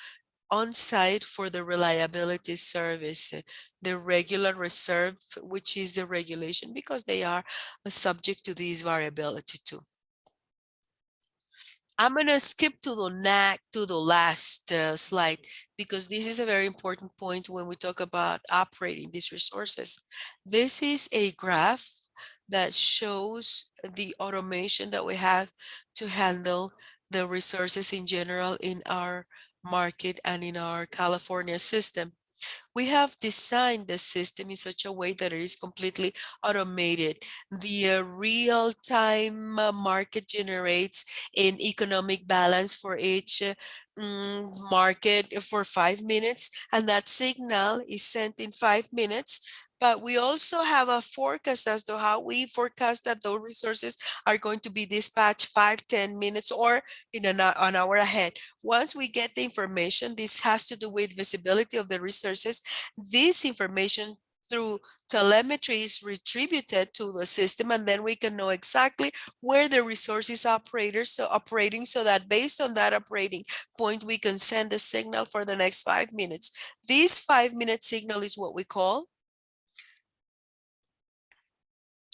on site for the reliability service, the regular reserve, which is the regulation, because they are subject to this variability too. I'm going to skip to the last slide, because this is a very important point when we talk about operating these resources. This is a graph that shows the automation that we have to handle the resources in general in our market and in our California system. We have designed the system in such a way that it is completely automated. The real-time market generates an economic balance for each market for 5 minutes, and that signal is sent in 5 minutes. But we also have a forecast as to how we forecast that those resources are going to be dispatched 5, 10 minutes or in an hour ahead. Once we get the information, this has to do with visibility of the resources. This information through telemetry is retributed to the system, and then we can know exactly where the resource is operating, so that based on that operating point, we can send a signal for the next 5 minutes. This 5-minute signal is what we call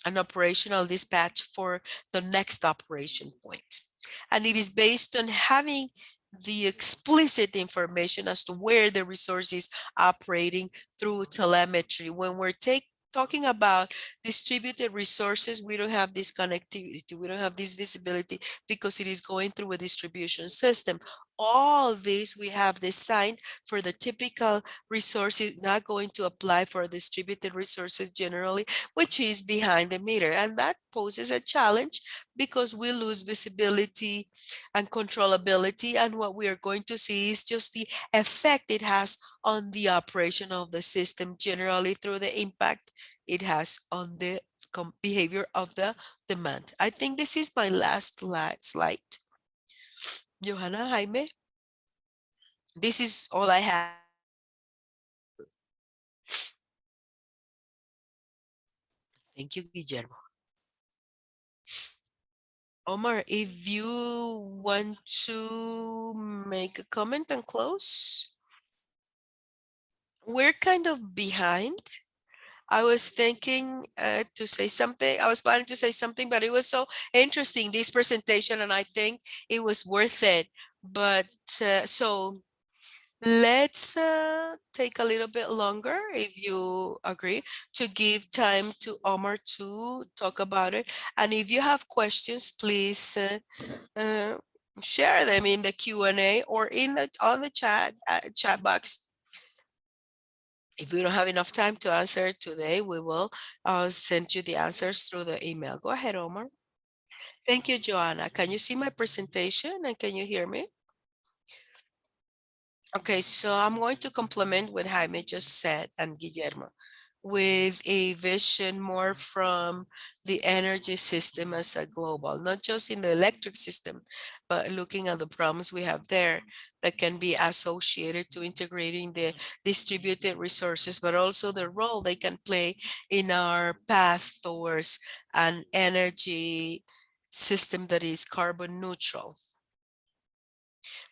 an operational dispatch for the next operation point. And it is based on having the explicit information as to where the resource is operating through telemetry. When we're talking about distributed resources, we don't have this connectivity, we don't have this visibility, because it is going through a distribution system. All this we have designed for the typical resources, not going to apply for distributed resources generally, which is behind the meter. And that poses a challenge because we lose visibility and controllability. And what we are going to see is just the effect it has on the operation of the system generally through the impact it has on the behavior of the demand. I think this is my last slide. Johanna, Jaime, this is all I have. Thank you, Guillermo. Omar, if you want to make a comment and close. We're kind of behind. I was thinking to say something. I was planning to say something, but it was so interesting, this presentation, and I think it was worth it. But so let's take a little bit longer, if you agree, to give time to Omar to talk about it. And if you have questions, please share them in the Q&A or in the on the chat box. If we don't have enough time to answer today, we will send you the answers through the email. Go ahead, Omar. Thank you, Joanna. Can you see my presentation and can you hear me? Okay, so I'm going to complement what Jaime just said and Guillermo with a vision more from the energy system as a global, not just in the electric system, but looking at the problems we have there that can be associated to integrating the distributed resources, but also the role they can play in our path towards an energy system that is carbon neutral.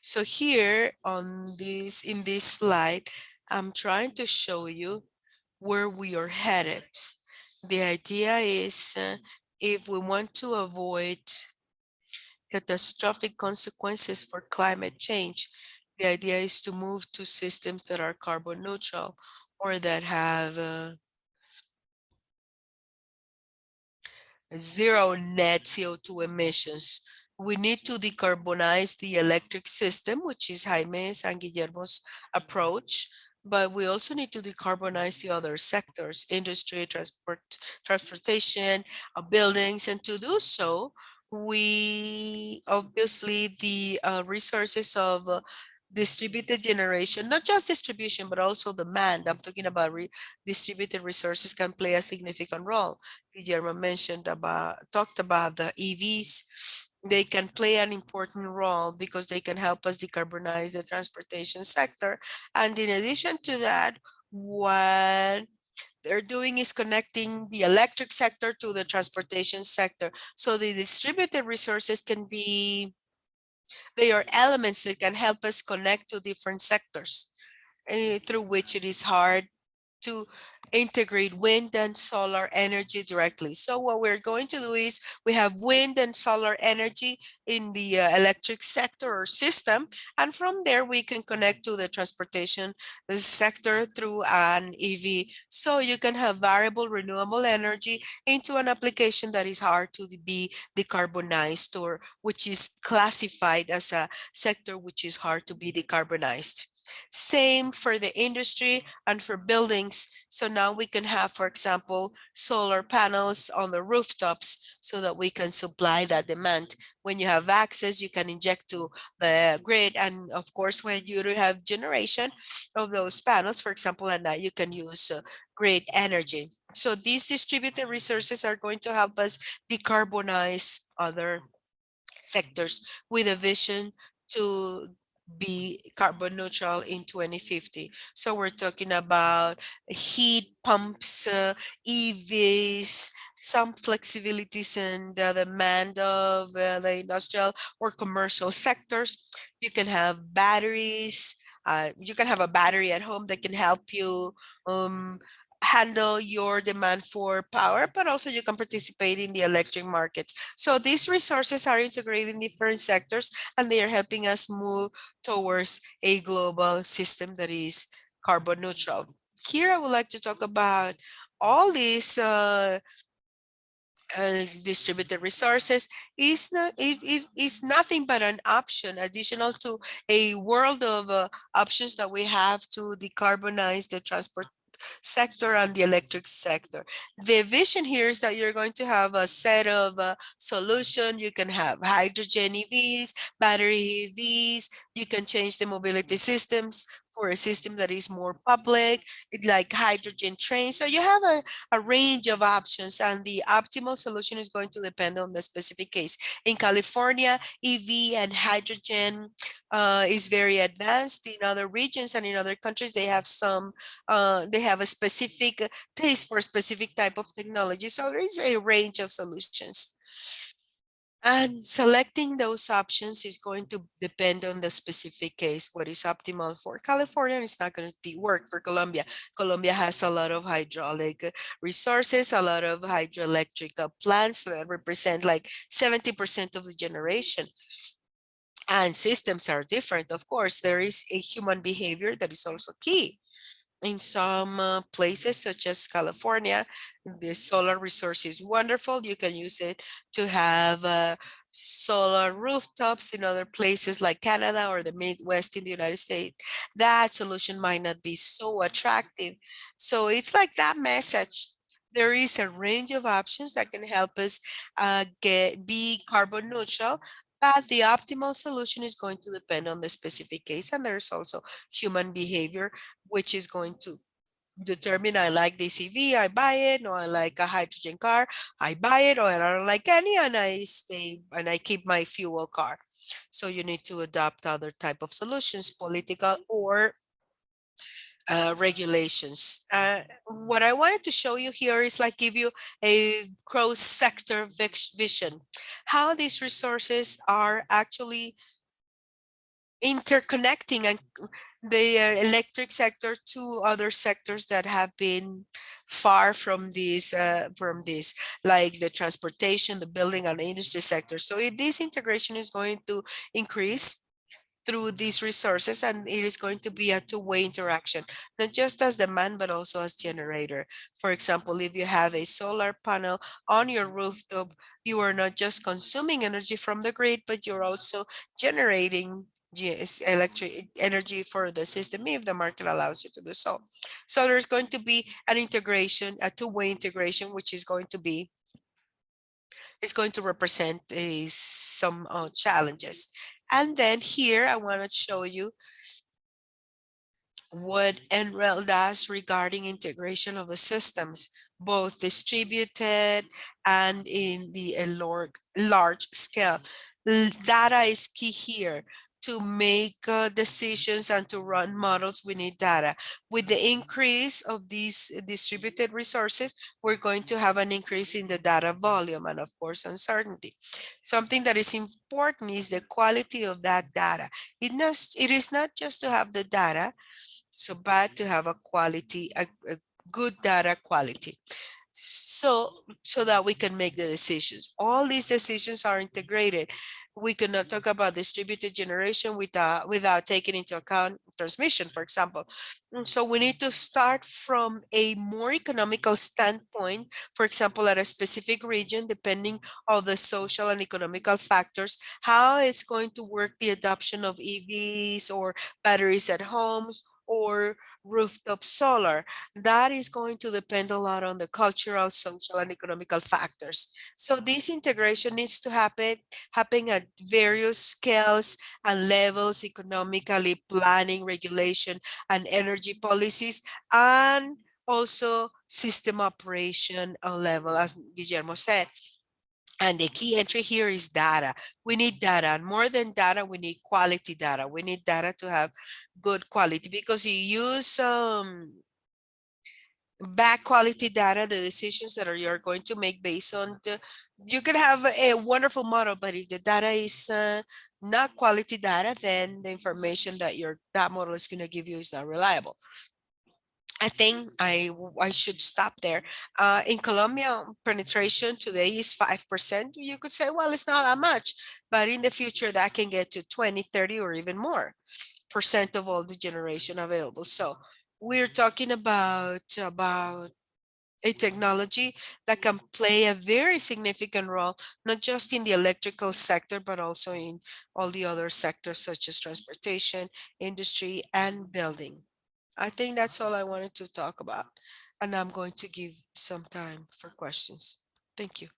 So here on in this slide, I'm trying to show you where we are headed. The idea is if we want to avoid catastrophic consequences for climate change, the idea is to move to systems that are carbon neutral or that have zero net CO2 emissions. We need to decarbonize the electric system, which is Jaime's and Guillermo's approach, but we also need to decarbonize the other sectors, industry, transportation, buildings, and to do so, we obviously the resources of distributed generation, not just distribution, but also demand. I'm talking about distributed resources can play a significant role. Guillermo talked about the EVs. They can play an important role because they can help us decarbonize the transportation sector. And in addition to that, what they're doing is connecting the electric sector to the transportation sector. So the distributed resources they are elements that can help us connect to different sectors through which it is hard to integrate wind and solar energy directly. So what we're going to do is we have wind and solar energy in the electric sector or system, and from there we can connect to the transportation sector through an EV. So you can have variable renewable energy into an application that is hard to be decarbonized, or which is classified as a sector which is hard to be decarbonized. Same for the industry and for buildings. So now we can have, for example, solar panels on the rooftops so that we can supply that demand. When you have access, you can inject to the grid. And of course, when you don't have generation of those panels, for example, at night, you can use grid energy. So these distributed resources are going to help us decarbonize other sectors with a vision to be carbon neutral in 2050. So we're talking about heat pumps, EVs, some flexibilities in the demand of the industrial or commercial sectors. You can have batteries. You can have a battery at home that can help you handle your demand for power, but also you can participate in the electric markets. So these resources are integrated in different sectors, and they are helping us move towards a global system that is carbon neutral. Here, I would like to talk about all these distributed resources is nothing but an option additional to a world of options that we have to decarbonize the transport sector and the electric sector. The vision here is that you're going to have a set of solution. You can have hydrogen EVs, battery EVs. You can change the mobility systems for a system that is more public, like hydrogen trains. So you have a range of options, and the optimal solution is going to depend on the specific case. In California, EV and hydrogen is very advanced. In other regions and in other countries, they have they have a specific taste for a specific type of technology. So there is a range of solutions. And selecting those options is going to depend on the specific case. What is optimal for California is not going to work for Colombia. Colombia has a lot of hydraulic resources, a lot of hydroelectric plants that represent like 70% of the generation. And systems are different. Of course, there is a human behavior that is also key. In some places, such as California, the solar resource is wonderful. You can use it to have solar rooftops. In other places like Canada or the Midwest in the United States, that solution might not be so attractive. So it's like that message. There is a range of options that can help us be carbon neutral, but the optimal solution is going to depend on the specific case. And there's also human behavior, which is going to determine I like this EV, I buy it, or I like a hydrogen car, I buy it, or I don't like any, and I stay and I keep my fuel car. So you need to adopt other type of solutions, political or regulations. What I wanted to show you here is like give you a cross-sector vision, how these resources are actually interconnecting and the electric sector to other sectors that have been far from this, like the transportation, the building, and the industry sector. So if this integration is going to increase through these resources, and it is going to be a two-way interaction, not just as demand, but also as generator. For example, if you have a solar panel on your rooftop, you are not just consuming energy from the grid, but you're also generating electric energy for the system if the market allows you to do so. So there's going to be an integration, a two-way integration, which is going to be, it's going to represent some challenges. And then here I want to show you what NREL does regarding integration of the systems, both distributed and in the large scale. Data is key here. To make decisions and to run models, we need data. With the increase of these distributed resources, we're going to have an increase in the data volume and of course uncertainty. Something that is important is the quality of that data. It is not just to have the data, so bad to have a quality, a good data quality. So that we can make the decisions. All these decisions are integrated. We cannot talk about distributed generation without taking into account transmission, for example. So we need to start from a more economical standpoint, for example, at a specific region, depending on the social and economical factors, how it's going to work the adoption of EVs or batteries at homes or rooftop solar. That is going to depend a lot on the cultural, social, and economical factors. So this integration needs to happen at various scales and levels, economically, planning, regulation, and energy policies, and also system operation level, as Guillermo said. And the key entry here is data. We need data, and more than data, we need quality data. We need data to have good quality, because you use bad quality data, the decisions that you're going to make based on you can have a wonderful model, but if the data is not quality data, then the information that that model is going to give you is not reliable. I think I should stop there. In Colombia, penetration today is 5%. You could say, well, it's not that much, but in the future that can get to 20, 30, or even more % of all the generation available. So we're talking about a technology that can play a very significant role, not just in the electrical sector, but also in all the other sectors such as transportation, industry, and building. I think that's all I wanted to talk about. And I'm going to give some time for questions. Thank you.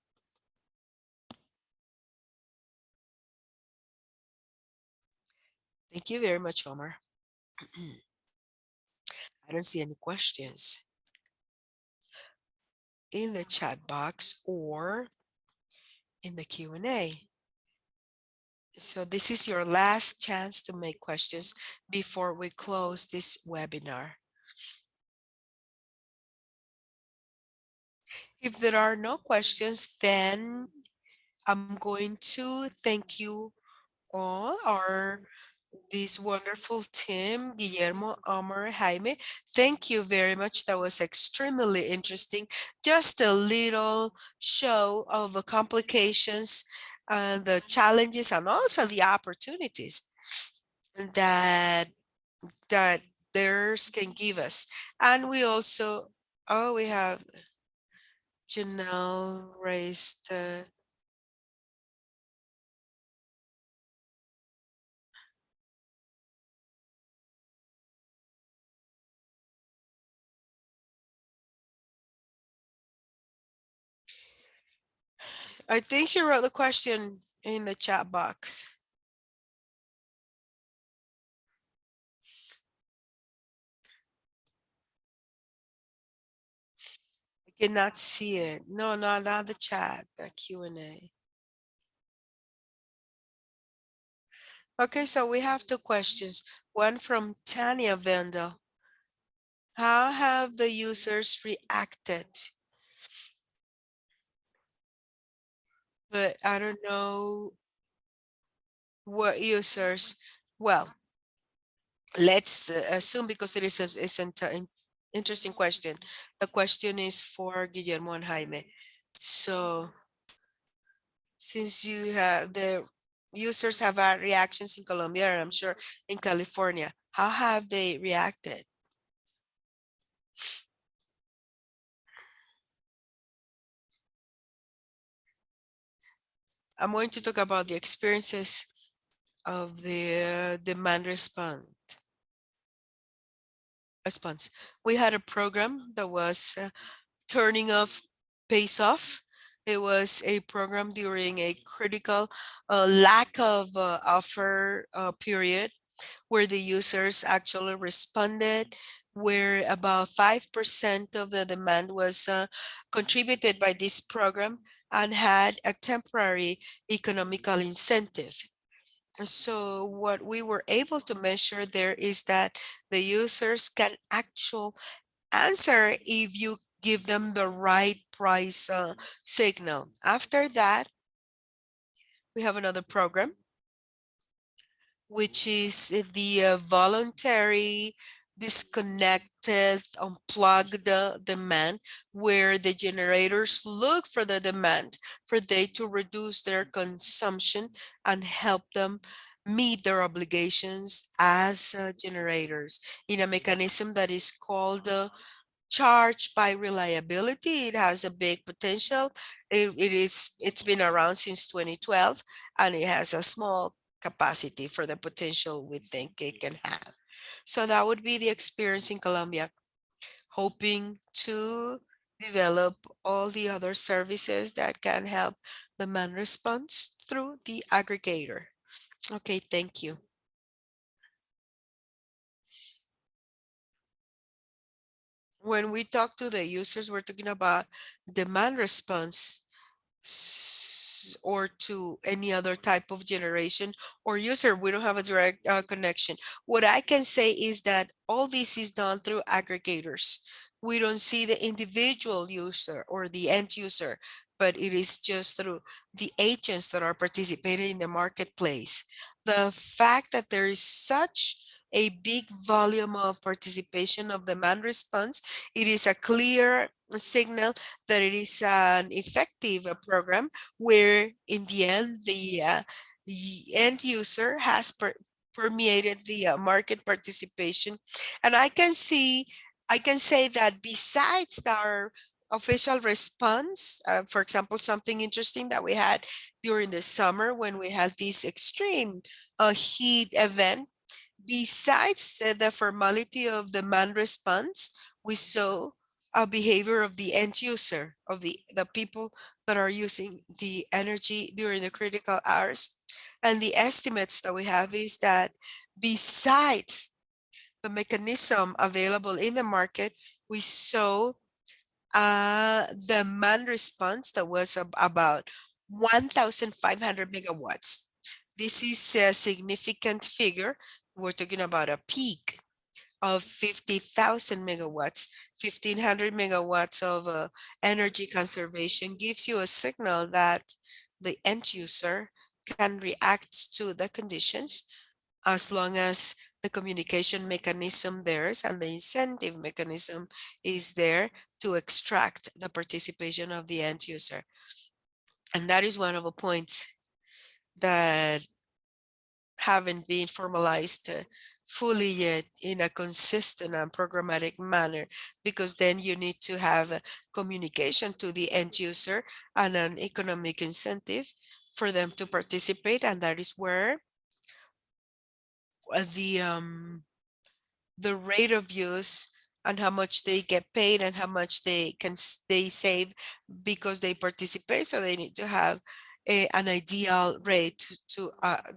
Thank you very much, Omar. I don't see any questions in the chat box or in the Q&A. So this is your last chance to make questions before we close this webinar. If there are no questions, then I'm going to thank you all, this wonderful team, Guillermo, Omar, Jaime. Thank you very much. That was extremely interesting. Just a little show of the complications, the challenges, and also the opportunities that theirs can give us. And we also, we have Janelle raised. I think she wrote the question in the chat box. I cannot see it. No, not the chat, the Q&A. Okay, so we have two questions. One from Tanya Vendel. How have the users reacted? But I don't know what users. Well, let's assume, because it is an interesting question. The question is for Guillermo and Jaime. So since you have the users have had reactions in Colombia, and I'm sure in California, how have they reacted? I'm going to talk about the experiences of the demand response. We had a program that was turning off, pays off. It was a program during a critical lack of offer period, where the users actually responded, where about 5% of the demand was contributed by this program and had a temporary economical incentive. So what we were able to measure there is that the users can actually answer if you give them the right price signal. After that, we have another program, which is the voluntary disconnected unplugged demand, where the generators look for the demand for they to reduce their consumption and help them meet their obligations as generators in a mechanism that is called charge by reliability. It has a big potential. It's been around since 2012, and it has a small capacity for the potential we think it can have. So that would be the experience in Colombia, hoping to develop all the other services that can help demand response through the aggregator. Okay, thank you. When we talk to the users, we're talking about demand response or to any other type of generation or user. We don't have a direct connection. What I can say is that all this is done through aggregators. We don't see the individual user or the end user, but it is just through the agents that are participating in the marketplace. The fact that there is such a big volume of participation of demand response, it is a clear signal that it is an effective program where in the end the end user has permeated the market participation. And I can say that besides our official response, for example, something interesting that we had during the summer when we had this extreme heat event, besides the formality of demand response, we saw a behavior of the end user, of the people that are using the energy during the critical hours. And the estimates that we have is that besides the mechanism available in the market, we saw demand response that was about 1,500 megawatts. This is a significant figure. We're talking about a peak of 50,000 megawatts. 1,500 megawatts of energy conservation gives you a signal that the end user can react to the conditions as long as the communication mechanism there is and the incentive mechanism is there to extract the participation of the end user. And that is one of the points that haven't been formalized fully yet in a consistent and programmatic manner, because then you need to have communication to the end user and an economic incentive for them to participate. And that is where the rate of use and how much they get paid and how much they save because they participate. So they need to have an ideal rate to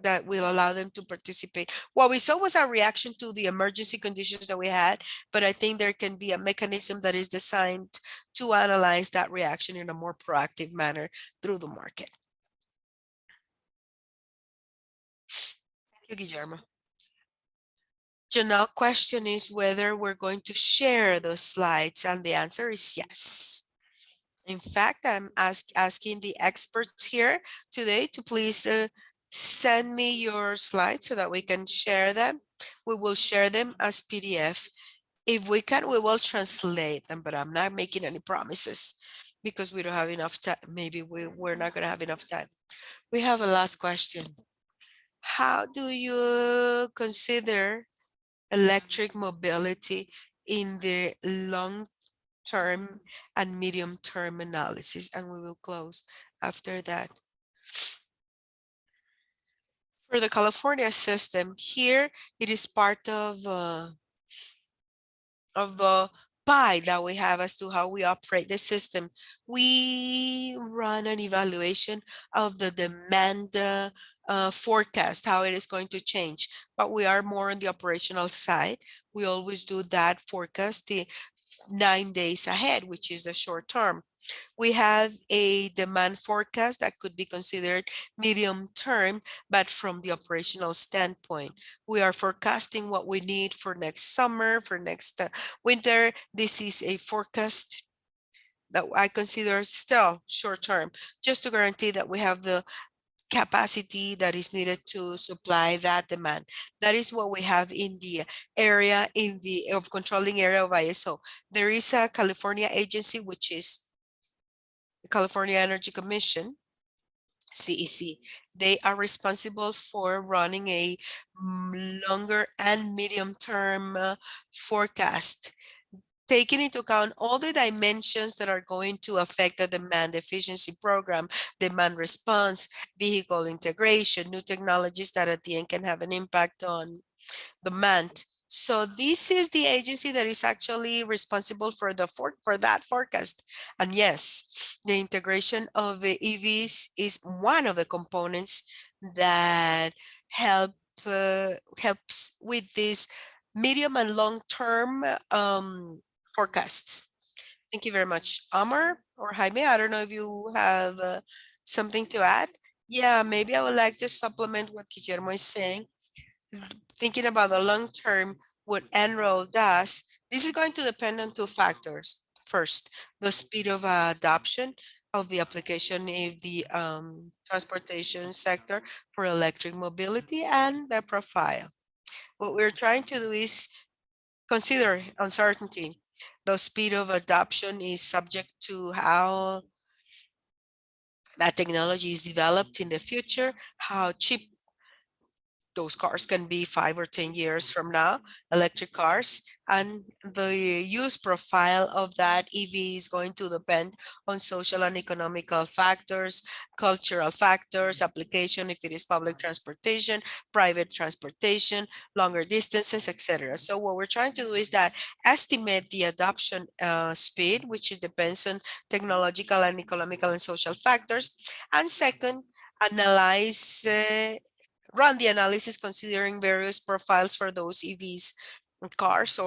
that will allow them to participate. What we saw was a reaction to the emergency conditions that we had, but I think there can be a mechanism that is designed to analyze that reaction in a more proactive manner through the market. Thank you, Guillermo. The now question is whether we're going to share those slides, and the answer is yes. In fact, I'm asking the experts here today to please send me your slides so that we can share them. We will share them as PDF. If we can, we will translate them, but I'm not making any promises because we don't have enough time. Maybe we're not going to have enough time. We have a last question. How do you consider electric mobility in the long-term and medium-term analysis? And we will close after that. For the California system, here it is part of the pie that we have as to how we operate the system, we run an evaluation of the demand forecast, how it is going to change. But we are more on the operational side. We always do that forecast the 9 days ahead, which is the short term. We have a demand forecast that could be considered medium term, but from the operational standpoint, we are forecasting what we need for next summer, for next winter. This is a forecast that I consider still short term, just to guarantee that we have the capacity that is needed to supply that demand. That is what we have in the area of controlling area of ISO. There is a California agency, which is the California Energy Commission, CEC. They are responsible for running a longer and medium term forecast, taking into account all the dimensions that are going to affect the demand efficiency program, demand response, vehicle integration, new technologies that at the end can have an impact on demand. So this is the agency that is actually responsible for that forecast. And yes, the integration of the EVs is one of the components that helps with this medium and long-term forecasts. Thank you very much. Omar or Jaime, I don't know if you have something to add. Yeah, maybe I would like to supplement what Guillermo is saying. Thinking about the long term, what NREL does, this is going to depend on two factors. First, the speed of adoption of the application in the transportation sector for electric mobility and the profile. What we're trying to do is consider uncertainty. The speed of adoption is subject to how that technology is developed in the future, how cheap those cars can be 5 or 10 years from now, electric cars, and the use profile of that EV is going to depend on social and economical factors, cultural factors, application if it is public transportation, private transportation, longer distances, etc. So what we're trying to do is that estimate the adoption speed, which it depends on technological and economical and social factors, and second, analyze run the analysis considering various profiles for those EVs cars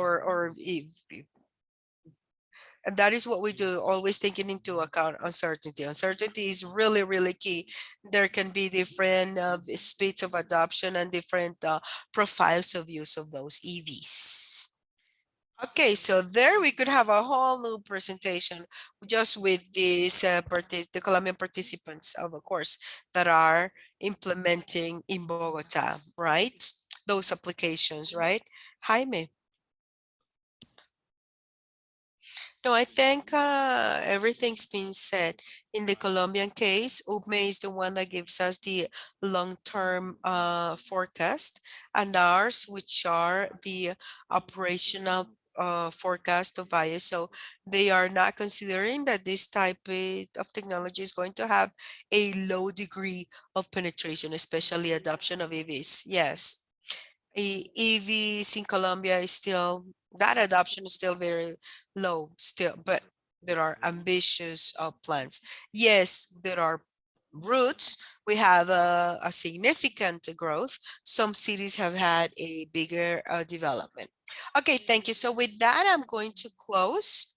and that is what we do, always taking into account uncertainty. Uncertainty is really, really key. There can be different speeds of adoption and different profiles of use of those EVs. Okay, so there we could have a whole new presentation just with these the Colombian participants of a course that are implementing in Bogota, right? Those applications, right? Jaime. No, I think everything's been said. In the Colombian case, UPME is the one that gives us the long-term forecast, and ours, which are the operational forecast of ISO. They are not considering that this type of technology is going to have a low degree of penetration, especially adoption of EVs. Yes, EVs in Colombia is still, that adoption is still very low still, but there are ambitious plans. Yes, there are routes. We have a significant growth. Some cities have had a bigger development. Okay, thank you. So with that, I'm going to close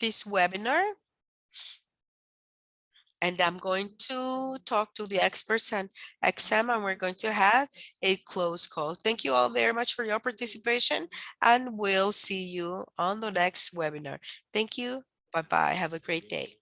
this webinar. And I'm going to talk to the experts and XM, and we're going to have a close call. Thank you all very much for your participation, and we'll see you on the next webinar. Thank you. Bye-bye. Have a great day.